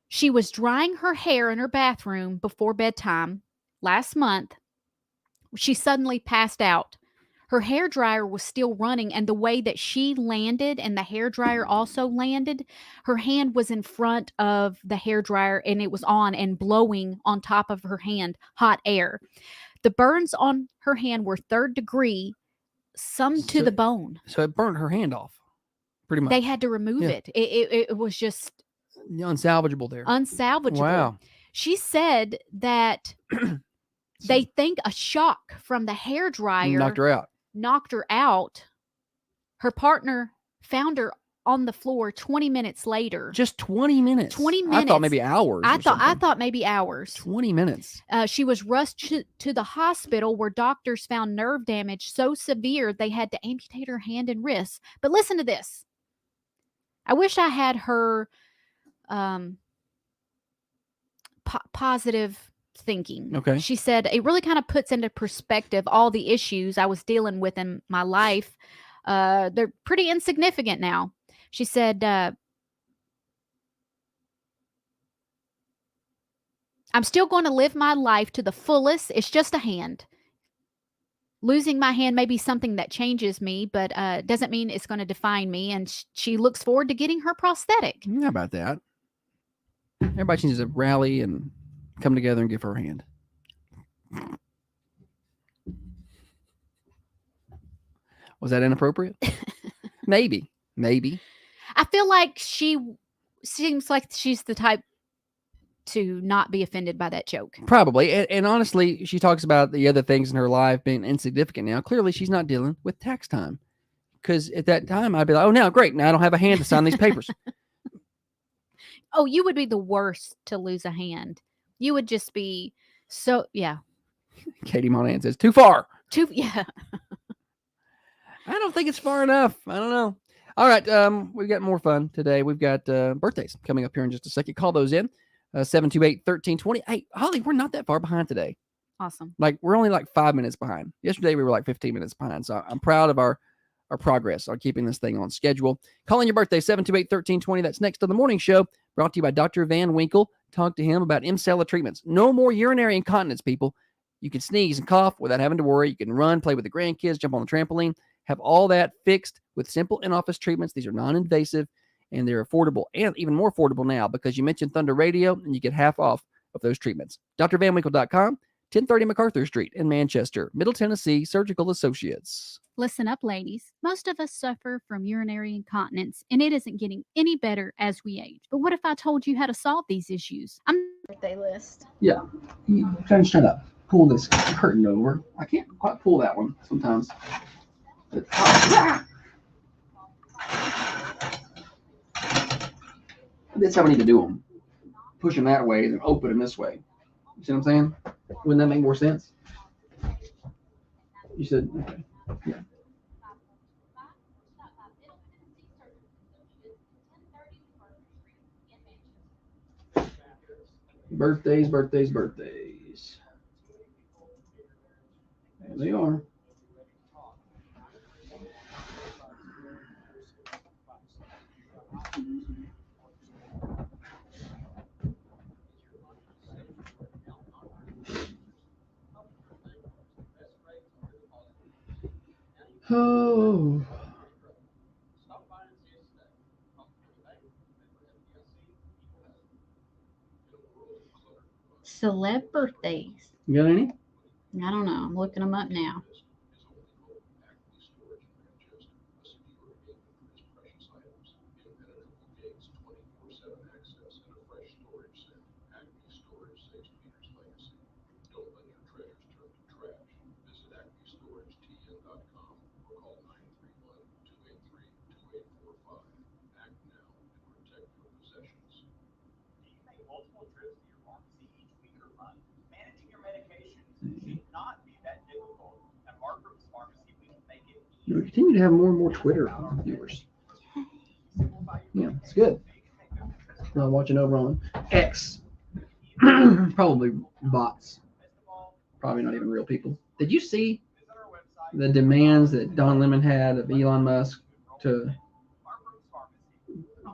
She was drying her hair in her bathroom before bedtime last month. She suddenly passed out. Her hairdryer was still running, and the way that she landed and the hairdryer also landed, her hand was in front of the hairdryer and it was on and blowing on top of her hand hot air. The burns on her hand were 3rd degree, some to the bone. So it burnt her hand off, pretty much. They had to remove it. It was just unsalvageable there. Unsalvageable. Wow. She said that they think a shock from the hairdryer knocked her out. Her partner found her on the floor 20 minutes later. Just 20 minutes? 20 minutes. I thought maybe hours. I thought maybe hours. 20 minutes. She was rushed to the hospital where doctors found nerve damage so severe they had to amputate her hand and wrist. But listen to this. I wish I had her positive thinking. Okay. She said it really kind of puts into perspective all the issues I was dealing with in my life. They're pretty insignificant now. She said, I'm still going to live my life to the fullest. It's just a hand. Losing my hand may be something that changes me, but doesn't mean it's going to define me. And she looks forward to getting her prosthetic. How about that? Everybody needs to rally and come together and give her a hand. Was that inappropriate? Maybe. I feel like she seems like she's the type to not be offended by that joke. Probably. And honestly, she talks about the other things in her life being insignificant now. Clearly, she's not dealing with tax time. Because at that time, I'd be like, oh, now, great. Now I don't have a hand to sign these papers. Oh, you would be the worst to lose a hand. You would just be so, yeah. Katie Monahan says, too far. Yeah. I don't think it's far enough. I don't know. All right. We've got more fun today. We've got birthdays coming up here in just a second. Call those in. 728-1320. Hey, Holly, we're not that far behind today. Awesome. Like, we're only like 5 minutes behind. Yesterday, we were like 15 minutes behind. So I'm proud of our progress on keeping this thing on schedule. Calling your birthday, 728-1320. That's next on the morning show. Brought to you by Dr. Van Winkle. Talk to him about Emsella treatments. No more urinary incontinence, people. You can sneeze and cough without having to worry. You can run, play with the grandkids, jump on the trampoline. Have all that fixed with simple in-office treatments. These are non-invasive, and they're affordable, and even more affordable now because you mentioned Thunder Radio, and you get half off of those treatments. drvanwinkle.com, 1030 MacArthur Street in Manchester, Middle Tennessee, Surgical Associates. Listen up, ladies. Most of us suffer from urinary incontinence, and it isn't getting any better as we age. But what if I told you how to solve these issues? Birthday list. Yeah. You try and shut up. Pull this curtain over. I can't quite pull that one sometimes. But, That's how we need to do them. Push them that way and open them this way. You see what I'm saying? Wouldn't that make more sense? You said, okay. Yeah. Birthdays. There they are. Oh. Celeb birthdays. You got any? I don't know. I'm looking them up now. We continue to have more and more Twitter viewers. Yeah, it's good. I'm watching over on X. Probably bots. Probably not even real people. Did you see the demands that Don Lemon had of Elon Musk to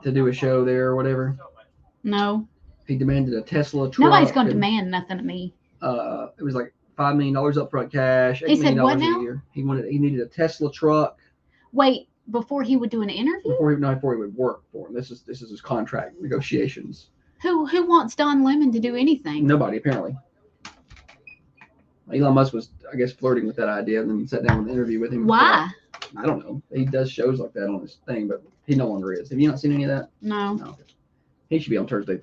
do a show there or whatever? No. He demanded a Tesla truck. Nobody's going to demand nothing of me. It was like $5 million upfront cash. He said what now? A year. He needed a Tesla truck. Wait, before he would do an interview? Before he would work for him. This is his contract negotiations. Who wants Don Lemon to do anything? Nobody, apparently. Elon Musk was, I guess, flirting with that idea and then sat down with an interview with him. Why? I don't know. He does shows like that on his thing, but he no longer is. Have you not seen any of that? No. No. He should be on Thursday.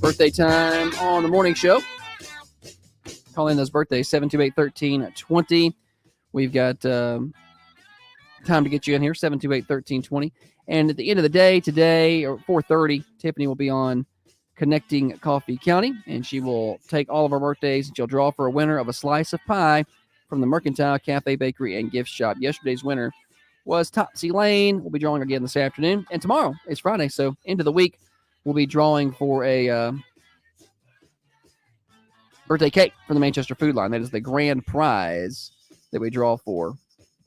Birthday time on the morning show. Call in those birthdays, 728-1320. We've got time to get you in here, 728-1320. And at the end of the day today, or 4:30, Tiffany will be on Connecting Coffee County, and she will take all of our birthdays, and she'll draw for a winner of a slice of pie from the Mercantile Cafe, Bakery, and Gift Shop. Yesterday's winner was Topsy Lane. We'll be drawing again this afternoon. And tomorrow, it's Friday, so end of the week, we'll be drawing for a birthday cake from the Manchester Food Line. That is the grand prize that we draw for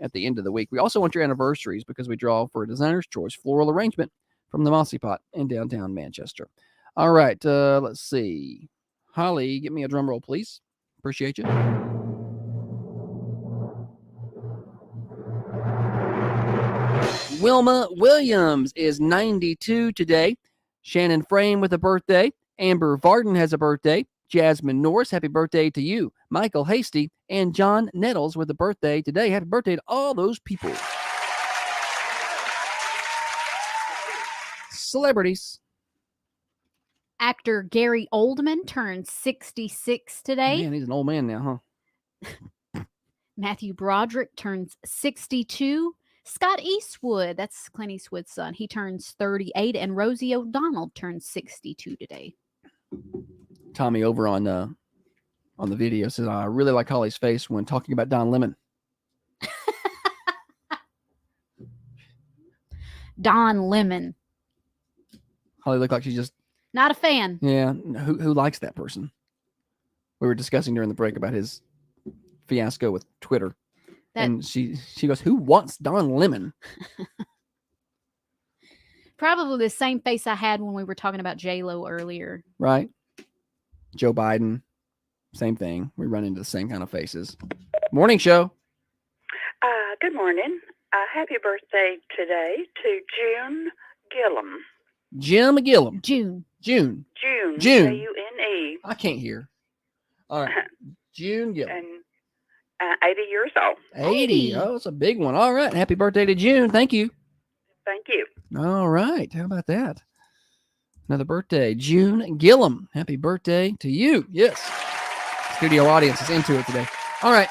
at the end of the week. We also want your anniversaries because we draw for a designer's choice floral arrangement from the Mossy Pot in downtown Manchester. All right, let's see. Holly, get me a drum roll, please. Appreciate you. Wilma Williams is 92 today. Shannon Frame with a birthday. Amber Varden has a birthday. Jasmine Norris, happy birthday to you. Michael Hasty and John Nettles with a birthday today. Happy birthday to all those people. Celebrities. Actor Gary Oldman turns 66 today. Man, he's an old man now, huh? Matthew Broderick turns 62. Scott Eastwood, that's Clint Eastwood's son, he turns 38. And Rosie O'Donnell turns 62 today. Tommy over on the video says, I really like Holly's face when talking about Don Lemon. Don Lemon. Holly looked like she's just not a fan. Yeah, who likes that person? We were discussing during the break about his fiasco with Twitter. And she goes, who wants Don Lemon? Probably the same face I had when we were talking about J-Lo earlier. Right. Joe Biden, same thing. We run into the same kind of faces. Morning show. Good morning. Happy birthday today to June Gillum. Jim Gillum. June. June. June. I can't hear. All right. June Gillum. And 80 years old. 80. Oh, it's a big one. All right. Happy birthday to June. Thank you. Thank you. All right. How about that? Another birthday. June Gillum. Happy birthday to you. Yes. Studio audience is into it today. All right.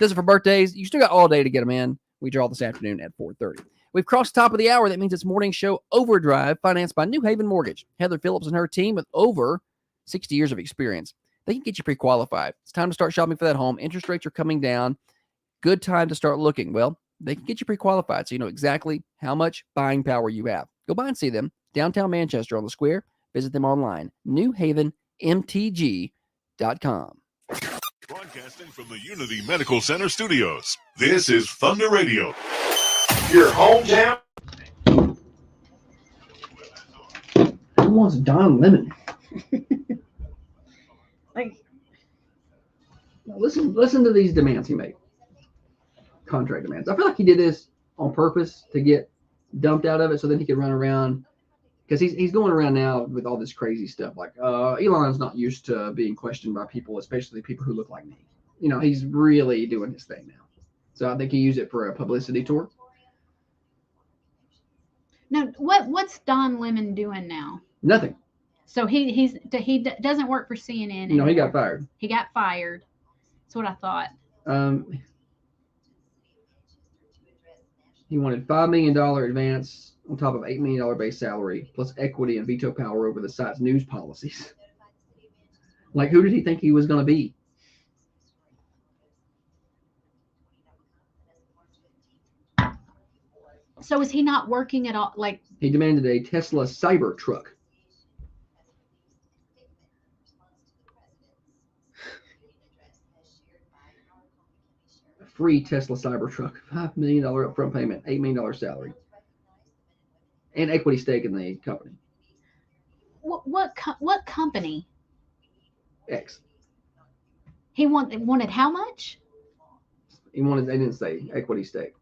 This is for birthdays. You still got all day to get them in. We draw this afternoon at 4:30. We've crossed the top of the hour. That means it's morning show Overdrive, financed by New Haven Mortgage. Heather Phillips and her team with over 60 years of experience. They can get you pre-qualified. It's time to start shopping for that home. Interest rates are coming down. Good time to start looking. Well, they can get you pre-qualified so you know exactly how much buying power you have. Go by and see them. Downtown Manchester on the Square. Visit them online. NewHavenMTG.com. Broadcasting from the Unity Medical Center studios. This is Thunder Radio. Your hometown. Who wants Don Lemon? Listen to these demands he made. Contract demands. I feel like he did this on purpose to get dumped out of it so then he could run around. Because he's going around now with all this crazy stuff. Like, Elon's not used to being questioned by people, especially people who look like me. You know, he's really doing his thing now. So I think he used it for a publicity tour. Now, what's Don Lemon doing now? Nothing. So he doesn't work for CNN anymore. No, he got fired. He got fired. That's what I thought. He wanted $5 million advance on top of $8 million base salary, plus equity and veto power over the site's news policies. Like, who did he think he was going to be? So is he not working at all? Like, he demanded a Tesla Cybertruck. A free Tesla Cybertruck, $5 million upfront payment, $8 million salary, and equity stake in the company. What company? X. He wanted how much? They didn't say equity stake.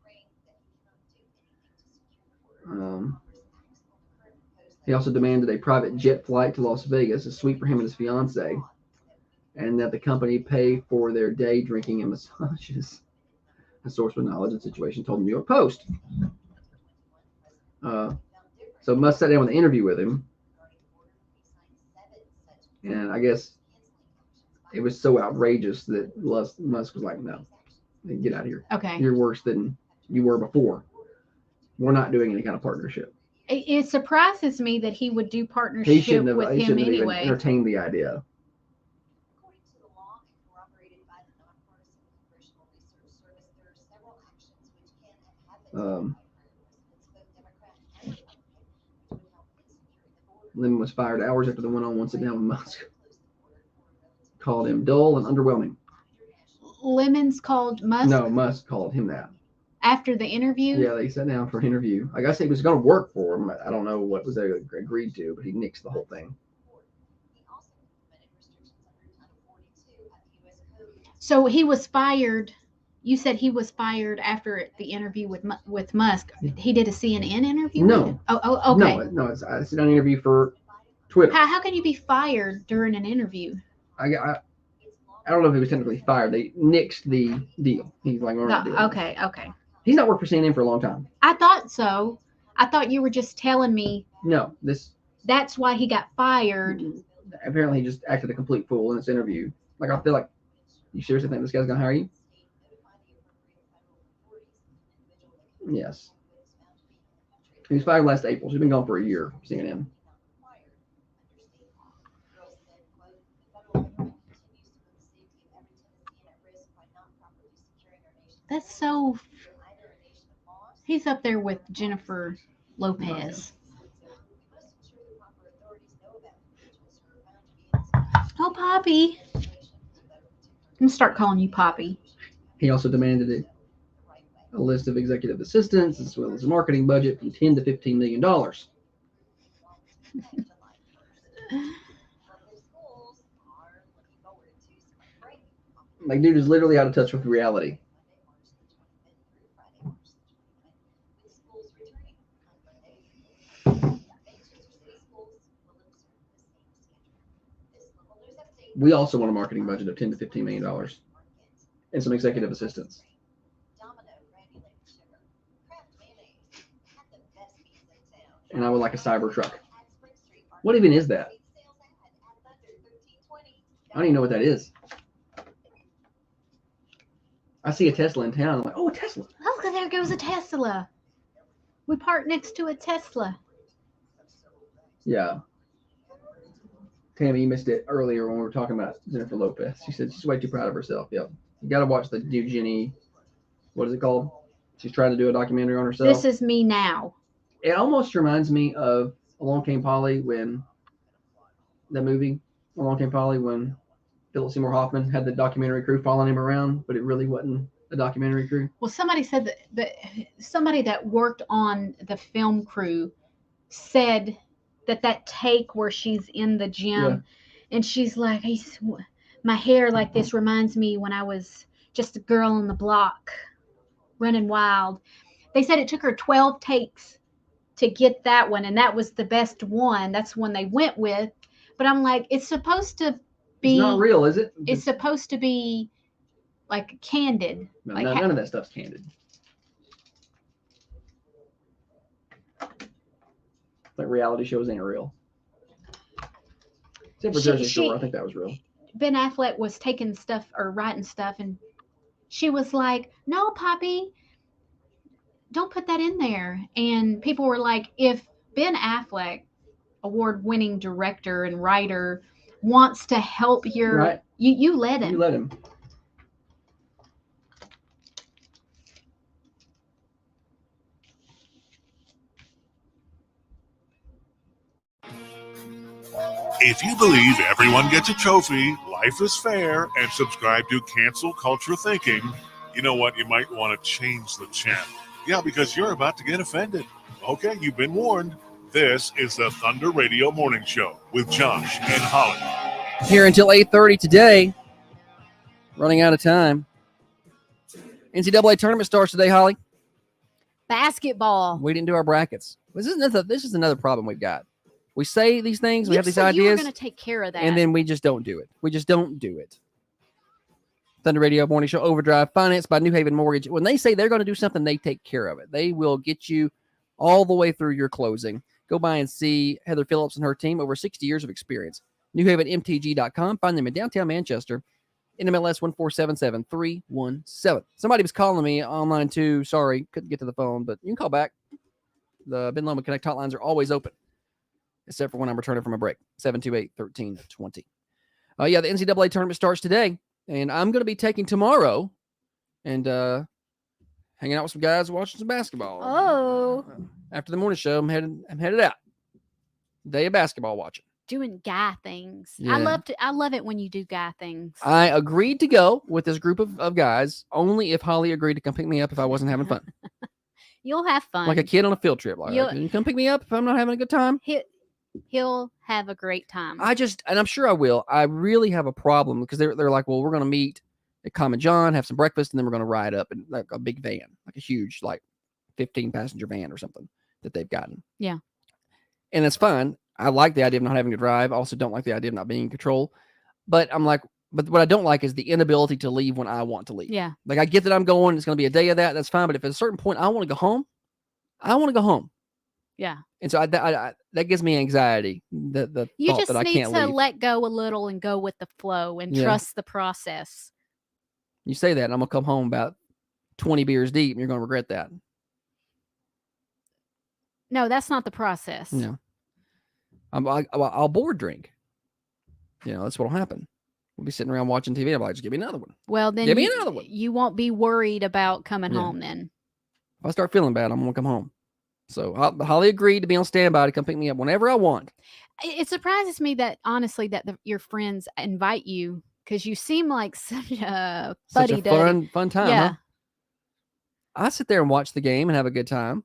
He also demanded a private jet flight to Las Vegas, a suite for him and his fiance, and that the company pay for their day drinking and massages. A source with knowledge of the situation told the New York Post. So Musk sat down with an interview with him, and I guess it was so outrageous that Musk was like, "No, get out of here. Okay, you're worse than you were before. We're not doing any kind of partnership." It surprises me that he would do partnership with him anyway. Even entertained the idea. Lemon was fired hours after the one-on-one sit down with Musk. Called him dull and underwhelming. Lemon's called Musk? No, Musk called him that. After the interview? Yeah, they sat down for an interview. I guess it was going to work for him. I don't know what was agreed to, but he nixed the whole thing. So he was fired You said he was fired after the interview with Musk. He did a CNN interview? No. Oh, okay. No, it's I sit down an interview for Twitter. How can you be fired during an interview? I don't know if he was technically fired. They nixed the deal. He's like, we're not doing okay. He's not worked for CNN for a long time. I thought so. I thought you were just telling me. No, that's why he got fired. Apparently, he just acted a complete fool in this interview. Like, I feel like, you seriously think this guy's gonna hire you? Yes. He was fired last April. She's been gone for a year. CNN. That's so. He's up there with Jennifer Lopez. Oh, Poppy. I'm going to start calling you Poppy. He also demanded a list of executive assistants as well as a marketing budget from $10 to $15 million. Like, dude is literally out of touch with reality. We also want a marketing budget of $10 to $15 million and some executive assistants. And I would like a cyber truck. What even is that? I don't even know what that is. I see a Tesla in town. I'm like, oh, a Tesla. Oh, there goes a Tesla. We parked next to a Tesla. Yeah. Tammy, you missed it earlier when we were talking about Jennifer Lopez. She said she's way too proud of herself. Yep. You got to watch the new Jenny. What is it called? She's trying to do a documentary on herself. This Is Me Now. It almost reminds me of Along Came Polly, when that movie, Along Came Polly, when Philip Seymour Hoffman had the documentary crew following him around, but it really wasn't a documentary crew. Well, somebody said that somebody that worked on the film crew said that take where she's in the gym and she's like, my hair like this reminds me when I was just a girl on the block running wild. They said it took her 12 takes to get that one, and that was the best one. That's the one they went with. But I'm like, it's supposed to be. It's not real, is it? It's supposed to be like candid. No, like none of that stuff's candid. Like reality shows ain't real. Except for Jersey Shore, I think that was real. Ben Affleck was taking stuff or writing stuff, and she was like, "No, Poppy, don't put that in there." And people were like, "If Ben Affleck, award-winning director and writer, wants to help your, right. you let him. You let him." If you believe everyone gets a trophy, life is fair, and subscribe to Cancel Culture Thinking, you know what? You might want to change the channel. Yeah, because you're about to get offended. Okay, you've been warned. This is the Thunder Radio Morning Show with Josh and Holly. Here until 8:30 today. Running out of time. NCAA tournament starts today, Holly. Basketball. We didn't do our brackets. This is another problem we've got. We say these things, we have these ideas. You were going to take care of that. And then we just don't do it. We just don't do it. Thunder Radio Morning Show Overdrive, financed by New Haven Mortgage. When they say they're going to do something, they take care of it. They will get you all the way through your closing. Go by and see Heather Phillips and her team, over 60 years of experience. NewHavenMTG.com. Find them in downtown Manchester. NMLS 1477317. Somebody was calling me online too. Sorry, couldn't get to the phone, but you can call back. The Ben Loma Connect hotlines are always open, except for when I'm returning from a break. 728-1320. Yeah, the NCAA tournament starts today, and I'm going to be taking tomorrow and hanging out with some guys watching some basketball. Oh. After the morning show, I'm headed out. Day of basketball watching. Doing guy things. Yeah. I love it when you do guy things. I agreed to go with this group of guys only if Holly agreed to come pick me up if I wasn't having fun. You'll have fun. Like a kid on a field trip. Like, can you come pick me up if I'm not having a good time? He'll have a great time. And I'm sure I will. I really have a problem because they're like, well, we're going to meet at Common John, have some breakfast, and then we're going to ride up in like a big van, like a huge, like 15-passenger van or something that they've gotten. Yeah. And that's fine. I like the idea of not having to drive. I also don't like the idea of not being in control. But I'm like, but what I don't like is the inability to leave when I want to leave. Yeah. Like I get that I'm going, it's going to be a day of that. That's fine. But if at a certain point I want to go home, I want to go home. Yeah. And so that gives me anxiety. The You thought just that I need can't to leave. let go a little and go with the flow and Yeah. trust the process. You say that, and I'm gonna come home about 20 beers deep, and you're gonna regret that. No, that's not the process. Yeah. I'll board drink. That's what'll happen. We'll be sitting around watching TV. I'm like, just give me another one. Well, then Give me another one. You won't be worried about coming Yeah. home then. If I start feeling bad, I'm gonna come home. So Holly agreed to be on standby to come pick me up whenever I want. It surprises me that honestly that your friends invite you because you seem like such a Such a fuddy-duddy. fun time, Yeah. huh? I sit there and watch the game and have a good time.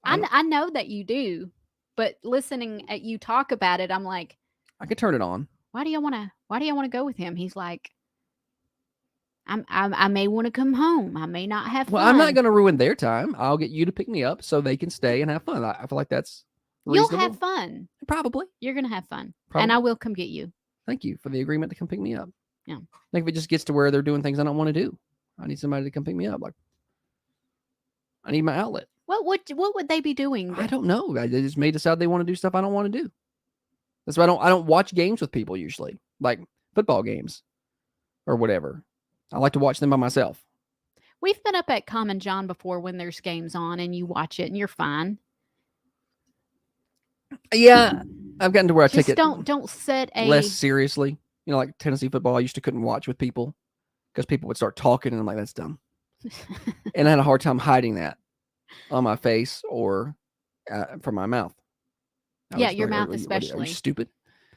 I know that you do, but listening at you talk about it, I'm like, I could turn it on. why do you want to go with him? He's like, I may want to come home. I may not have fun. Well, I'm not going to ruin their time. I'll get you to pick me up so they can stay and have fun. I feel like that's reasonable. You'll have fun. Probably. You're going to have fun. Probably. And I will come get you. Thank you for the agreement to come pick me up. Yeah. Like if it just gets to where they're doing things I don't want to do, I need somebody to come pick me up. Like I need my outlet. What would they be doing? I don't know. They just may decide they want to do stuff I don't want to do. That's why I don't watch games with people usually, like football games or whatever. I like to watch them by myself. We've been up at Common John before when there's games on and you watch it and you're fine. Yeah, I've gotten to where I Just take it don't set a less seriously. Like Tennessee football, I used to couldn't watch with people because people would start talking and I'm like, that's dumb. And I had a hard time hiding that on my face or from my mouth. Yeah, your mouth Are you especially. stupid?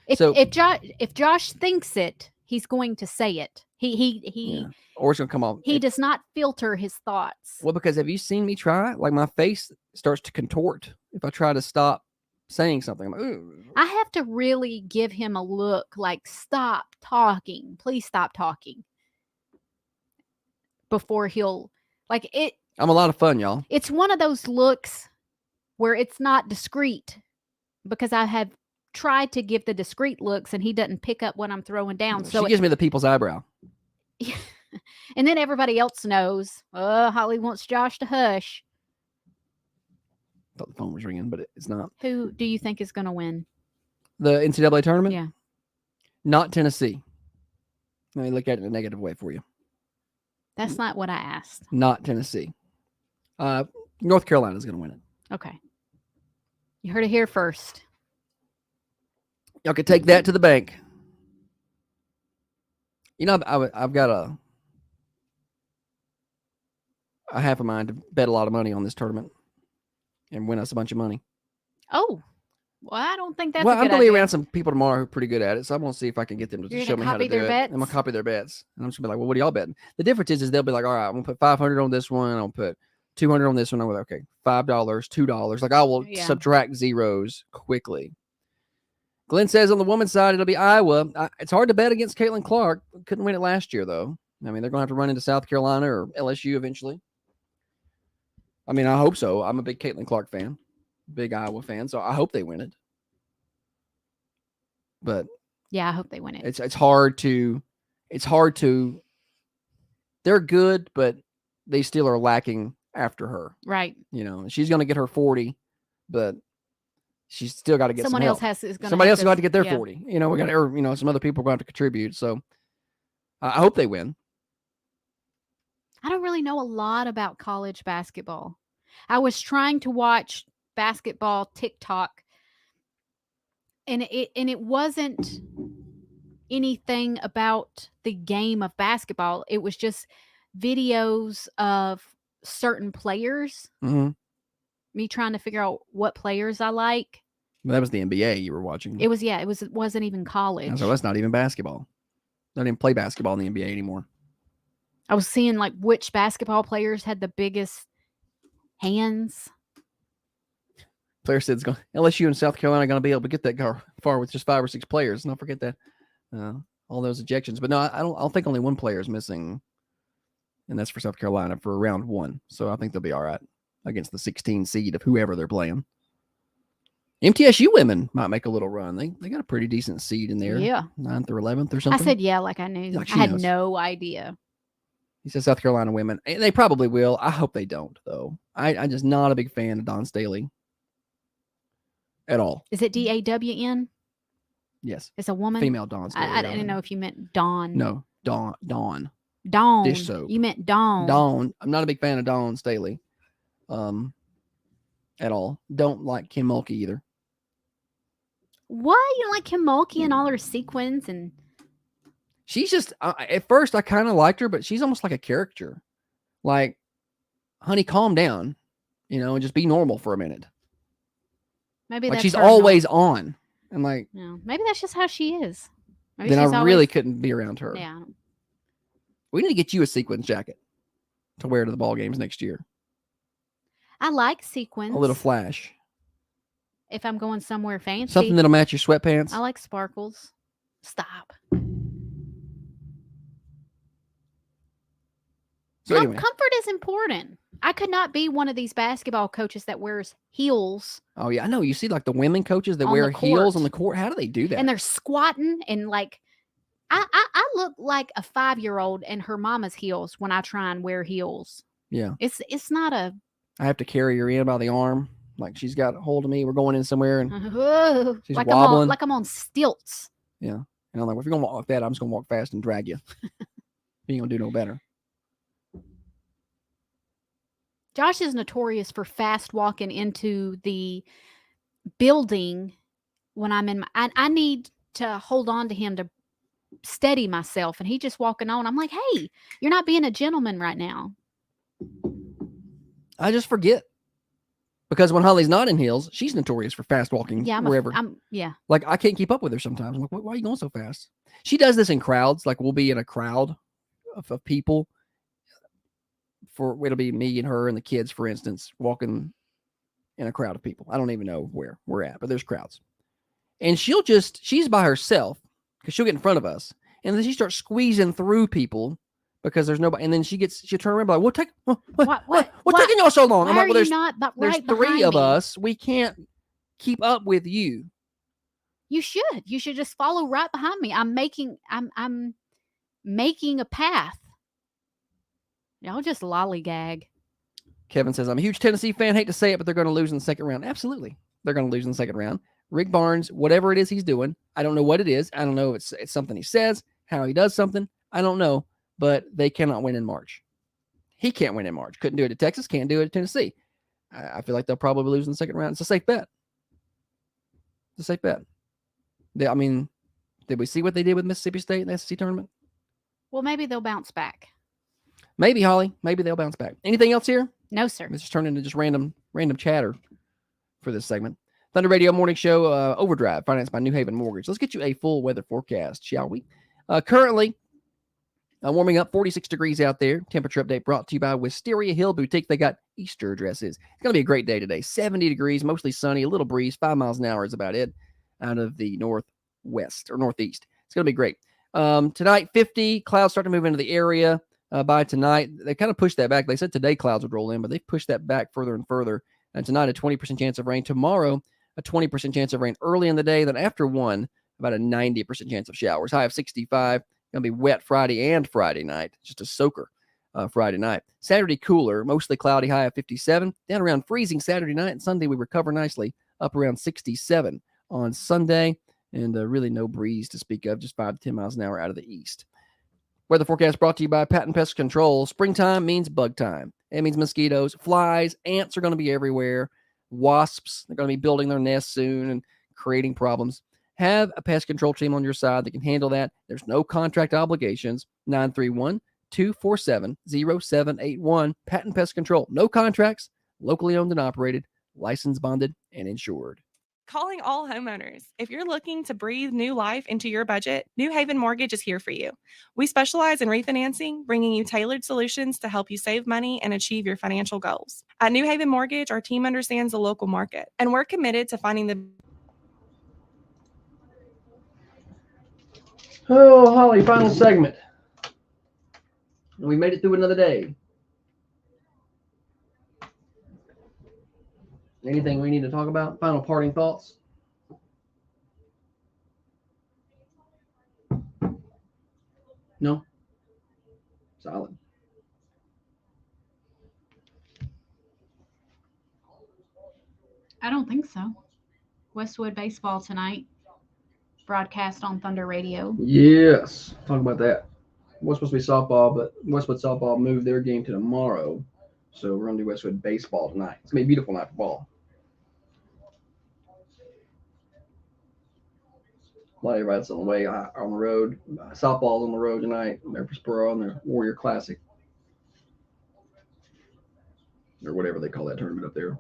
If Josh thinks it, he's going to say it. He or it's gonna come off. He does not filter his thoughts. Well, because have you seen me try? Like my face starts to contort if I try to stop saying something. I'm like, ooh. I have to really give him a look like, stop talking. Please stop talking. Before he'll like it. I'm a lot of fun, y'all. It's one of those looks where it's not discreet because I have tried to give the discreet looks and he doesn't pick up what I'm throwing down. So she gives me the people's eyebrow. And then everybody else knows. Holly wants Josh to hush. I thought the phone was ringing, but it's not. Who do you think is going to win? The NCAA tournament? Yeah. Not Tennessee. Let me look at it in a negative way for you. That's not what I asked. Not Tennessee. North Carolina is going to win it. Okay. You heard it here first. Y'all can take that to the bank. I've got a half a mind to bet a lot of money on this tournament and win us a bunch of money. Oh, well, I don't think that's well, a good I'm going to be idea. around some people tomorrow who are pretty good at it, so I'm going to see if I can get them to You're show gonna me how to copy do their it. bets? I'm going to copy their bets. And I'm just going to be like, well, what are y'all betting? The difference is they'll be like, all right, I'm going to put 500 on this one. I'll put 200 on this one. I'm like, okay, $5, $2. Like I will subtract zeros quickly. Glenn says on the women's side, it'll be Iowa. It's hard to bet against Caitlin Clark. Couldn't win it last year, though. I mean, they're going to have to run into South Carolina or LSU eventually. I mean, I hope so. I'm a big Caitlin Clark fan, big Iowa fan, so I hope they win it. But yeah, I hope they win it. It's hard to. They're good, but they still are lacking after her. Right. She's going to get her 40, but she's still got to get somebody some else help. has is Somebody else is going to get their yeah. 40. We got to, some other people are going to have to contribute. So I hope they win. I don't really know a lot about college basketball. I was trying to watch basketball TikTok, and it wasn't anything about the game of basketball. It was just videos of certain players. Mm-hmm. Me trying to figure out what players I like. Well, that was the NBA you were watching. It wasn't even college. So that's not even basketball. They don't even play basketball in the NBA anymore. I was seeing like which basketball players had the biggest hands. Player said LSU and South Carolina are going to be able to get that far with just 5 or 6 players. Don't forget that. all those ejections. But no, I don't think only one player is missing, and that's for South Carolina for round 1. So I think they'll be all right against the 16 seed of whoever they're playing. MTSU women might make a little run. They got a pretty decent seed in there. Yeah. 9th or 11th or something. I said yeah, like I knew. Like I had knows. no idea. He says South Carolina women. They probably will. I hope they don't, though. I'm just not a big fan of Dawn Staley at all. Is it DAWN? Yes. It's a woman? Female Dawn Staley. I didn't know if you meant Dawn. No, Dawn. Dawn. Dish soap. You meant Dawn. Dawn. I'm not a big fan of Dawn Staley at all. Don't like Kim Mulkey either. What? You don't like Kim Mulkey and all her sequins and... She's just, at first I kind of liked her, but she's almost like a caricature. Like, honey, calm down, and just be normal for a minute. Maybe like that's she's her always on. And like, no, maybe that's just how she is. Maybe then I she's really always... couldn't be around her. Yeah. We need to get you a sequins jacket to wear to the ball games next year. I like sequins. A little flash. If I'm going somewhere fancy. Something that'll match your sweatpants. I like sparkles. Stop. So anyway. Comfort is important. I could not be one of these basketball coaches that wears heels. Oh, yeah. I know. You see like the women coaches that On wear the heels court. on the court. How do they do that? And they're squatting and like, I look like a 5-year-old in her mama's heels when I try and wear heels. Yeah. It's not a... I have to carry her in by the arm. Like she's got a hold of me. We're going in somewhere and she's like wobbling. I'm on stilts. Yeah. And I'm like, well, if you're going to walk like that, I'm just going to walk fast and drag you. You ain't going to do no better. Josh is notorious for fast walking into the building when I'm in my... I need to hold on to him to steady myself, and he just walking on. I'm like, hey, you're not being a gentleman right now. I just forget. Because when Holly's not in heels, she's notorious for fast walking wherever. Yeah. Like, I can't keep up with her sometimes. I'm like, why are you going so fast? She does this in crowds. Like, we'll be in a crowd of people. It'll be me and her and the kids, for instance, walking in a crowd of people. I don't even know where we're at, but there's crowds. And she's by herself because she'll get in front of us. And then she starts squeezing through people because there's nobody. And then she'll turn around and be like, what's taking y'all so long? Why I'm like, are well, there's, you not there's right 3 behind of me? us. We can't keep up with you. You should just follow right behind me. I'm making a path. Y'all just lollygag. Kevin says, I'm a huge Tennessee fan. Hate to say it, but they're going to lose in the second round. Absolutely. They're going to lose in the second round. Rick Barnes, whatever it is he's doing, I don't know what it is. I don't know if it's something he says, how he does something. I don't know, but they cannot win in March. He can't win in March. Couldn't do it at Texas. Can't do it at Tennessee. I feel like they'll probably lose in the second round. It's a safe bet. It's a safe bet. Did we see what they did with Mississippi State in the SEC tournament? Well, maybe they'll bounce back. Maybe, Holly. Maybe they'll bounce back. Anything else here? No, sir. It's just turned into just random chatter for this segment. Thunder Radio Morning Show, Overdrive, financed by New Haven Mortgage. Let's get you a full weather forecast, shall we? Currently, warming up, 46 degrees out there. Temperature update brought to you by Wisteria Hill Boutique. They got Easter dresses. It's going to be a great day today. 70 degrees, mostly sunny, a little breeze, 5 miles an hour is about it out of the northwest or northeast. It's going to be great. Tonight, 50, clouds start to move into the area. By tonight, they kind of pushed that back. They said today clouds would roll in, but they pushed that back further and further. And tonight, a 20% chance of rain. Tomorrow, a 20% chance of rain early in the day. Then after 1, about a 90% chance of showers. High of 65. Going to be wet Friday and Friday night. Just a soaker Friday night. Saturday, cooler. Mostly cloudy. High of 57. Down around freezing Saturday night. And Sunday, we recover nicely. Up around 67 on Sunday. And really no breeze to speak of. Just 5 to 10 miles an hour out of the east. Weather forecast brought to you by Patent Pest Control. Springtime means bug time. It means mosquitoes, flies, ants are going to be everywhere. Wasps, they're going to be building their nests soon and creating problems. Have a pest control team on your side that can handle that. There's no contract obligations. 931-247-0781. Patent Pest Control. No contracts. Locally owned and operated. Licensed, bonded, and insured. Calling all homeowners. If you're looking to breathe new life into your budget, New Haven Mortgage is here for you. We specialize in refinancing, bringing you tailored solutions to help you save money and achieve your financial goals. At New Haven Mortgage, our team understands the local market, and we're committed to finding the Oh, Holly, final segment. We made it through another day. Anything we need to talk about? Final parting thoughts? No? Solid. I don't think so. Westwood baseball tonight, broadcast on Thunder Radio. Yes. Talk about that. Was supposed to be softball, but Westwood softball moved their game to tomorrow. So we're going to do Westwood baseball tonight. It's going to be a beautiful night for ball. A lot of everybody's on the way on the road. Softball's on the road tonight. Murfreesboro on their Warrior Classic. Or whatever they call that tournament up there.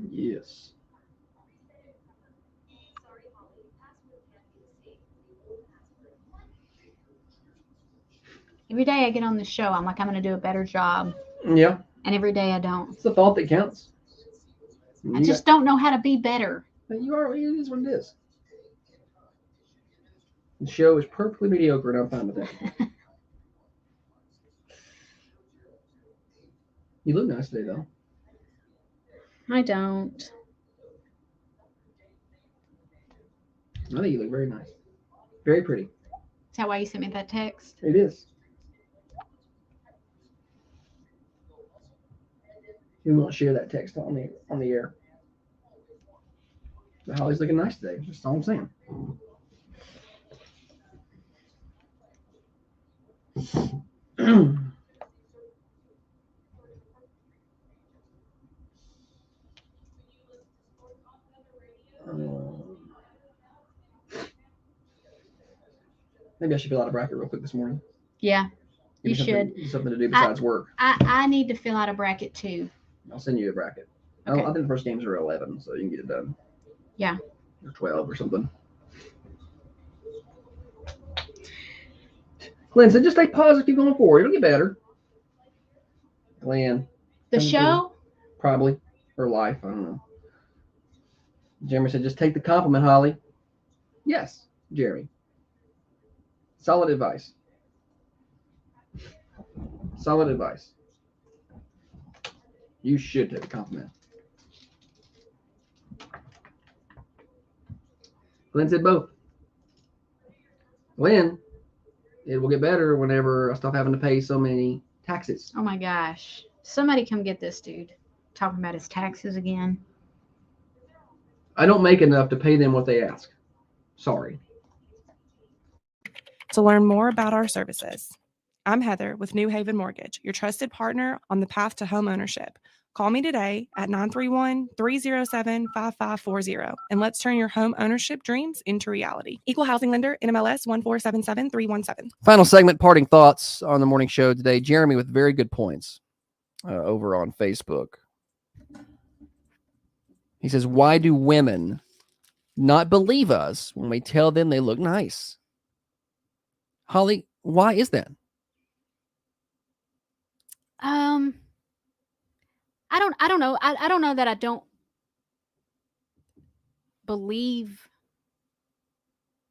Yes. Every day I get on the show, I'm like, I'm going to do a better job. Yeah. And every day I don't. It's the thought that counts. I just don't know how to be better. You are. It is what it is. The show is perfectly mediocre, and I'm fine with that. You look nice today, though. I don't. I think you look very nice. Very pretty. Is that why you sent me that text? It is. We won't share that text on the air. But Holly's looking nice today. That's all I'm saying. Maybe I should fill out a bracket real quick this morning. Yeah, you should. Something to do besides work. I need to fill out a bracket too. I'll send you a bracket. Okay. I think the first games are 11, so you can get it done. Yeah. Or 12 or something. Glenn said, just stay positive, keep going forward. It'll get better. Glenn. The show? Probably. Or life. I don't know. Jeremy said, just take the compliment, Holly. Yes, Jeremy. Solid advice. Solid advice. You should take a compliment. Glenn said both. Glenn, it will get better whenever I stop having to pay so many taxes. Oh my gosh. Somebody come get this dude. Talking about his taxes again. I don't make enough to pay them what they ask. Sorry. To learn more about our services, I'm Heather with New Haven Mortgage, your trusted partner on the path to home ownership. Call me today at 931-307-5540 and let's turn your home ownership dreams into reality. Equal housing lender, NMLS 1477317. Final segment, parting thoughts on the morning show today. Jeremy with very good points over on Facebook. He says, why do women not believe us when we tell them they look nice? Holly, why is that? I don't know. I don't know that I don't believe.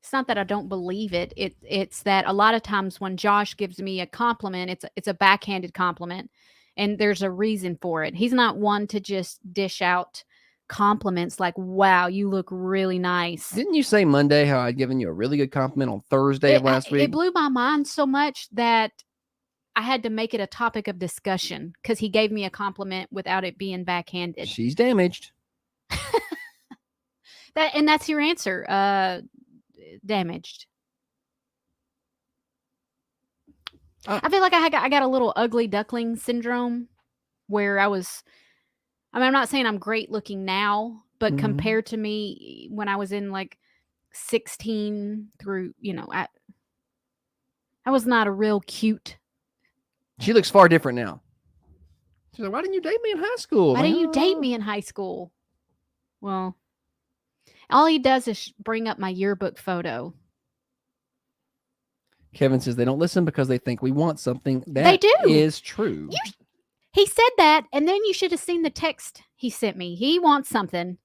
It's not that I don't believe it. It's that a lot of times when Josh gives me a compliment, it's a backhanded compliment, and there's a reason for it. He's not one to just dish out compliments like, wow, you look really nice. Didn't you say Monday how I'd given you a really good compliment on Thursday of last week? It blew my mind so much that I had to make it a topic of discussion because he gave me a compliment without it being backhanded. She's damaged. That's your answer. Damaged. I feel like I got a little ugly duckling syndrome where I'm not saying I'm great looking now, but compared to me when I was in like 16 through, I was not a real cute. She looks far different now. She's like, why didn't you date me in high school? Why didn't you date me in high school? Well, all he does is bring up my yearbook photo. Kevin says they don't listen because they think we want something. They That do. is true. He said that, and then you should have seen the text he sent me. He wants something.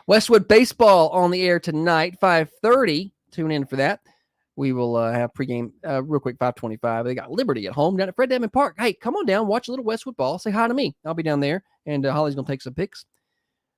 Westwood baseball on the air tonight, 5:30. Tune in for that. We will have pregame real quick, 5:25. They got Liberty at home down at Fred Edmond Park. Hey, come on down, watch a little Westwood ball. Say hi to me. I'll be down there, and Holly's going to take some pics.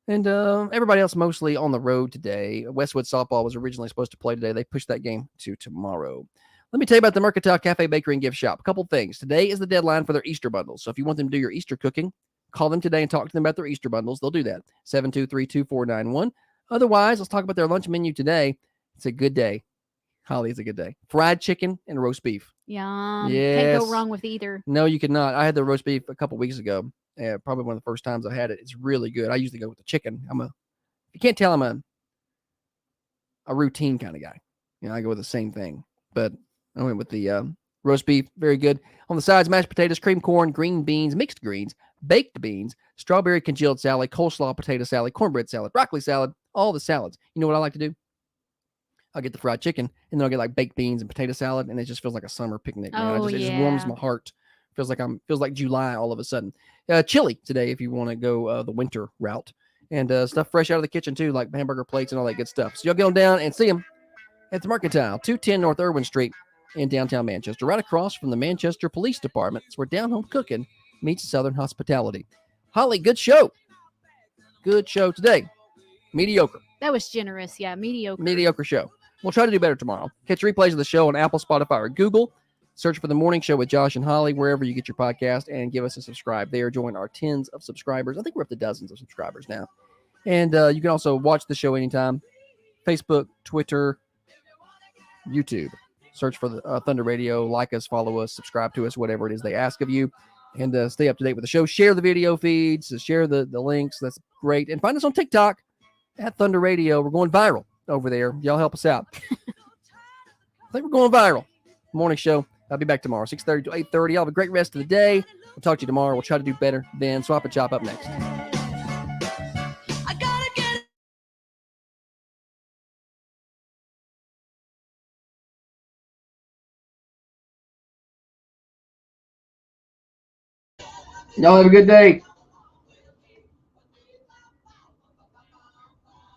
And everybody else mostly on the road today. Westwood softball was originally supposed to play today. They pushed that game to tomorrow. Let me tell you about the Mercantile Cafe Bakery and Gift Shop. A couple things. Today is the deadline for their Easter bundles. So if you want them to do your Easter cooking, call them today and talk to them about their Easter bundles. They'll do that. 723-2491. Otherwise, let's talk about their lunch menu today. It's a good day. Holly, it's a good day. Fried chicken and roast beef. Yum. Yes. Can't go wrong with either. No, you cannot. I had the roast beef a couple weeks ago. Probably one of the first times I had it. It's really good. I usually go with the chicken. You can't tell I'm a routine kind of guy. I go with the same thing. But I went with the roast beef. Very good. On the sides, mashed potatoes, cream corn, green beans, mixed greens, baked beans, strawberry congealed salad, coleslaw potato salad, cornbread salad, broccoli salad, all the salads. You know what I like to do? I'll get the fried chicken, and then I'll get like baked beans and potato salad, and it just feels like a summer picnic. Man. It just warms my heart. Feels like July all of a sudden. Chili today if you want to go the winter route. And stuff fresh out of the kitchen too, like hamburger plates and all that good stuff. So y'all go down and see them at the Mercantile, 210 North Irwin Street in downtown Manchester, right across from the Manchester Police Department. It's where Down Home Cooking meets Southern Hospitality. Holly, good show. Good show today. Mediocre. That was generous. Yeah, mediocre. Mediocre show. We'll try to do better tomorrow. Catch replays of the show on Apple, Spotify, or Google. Search for The Morning Show with Josh and Holly wherever you get your podcast, and give us a subscribe there. Join our tens of subscribers. I think we're up to dozens of subscribers now. And you can also watch the show anytime. Facebook, Twitter, YouTube. Search for the Thunder Radio. Like us, follow us, subscribe to us, whatever it is they ask of you. And stay up to date with the show. Share the video feeds. Share the links. That's great. And find us on TikTok at Thunder Radio. We're going viral over there. Y'all help us out. I think we're going viral. Morning show. I'll be back tomorrow, 6:30 to 8:30. Y'all have a great rest of the day. We'll talk to you tomorrow. We'll try to do better then. Swap and Chop up next. Y'all have a good day.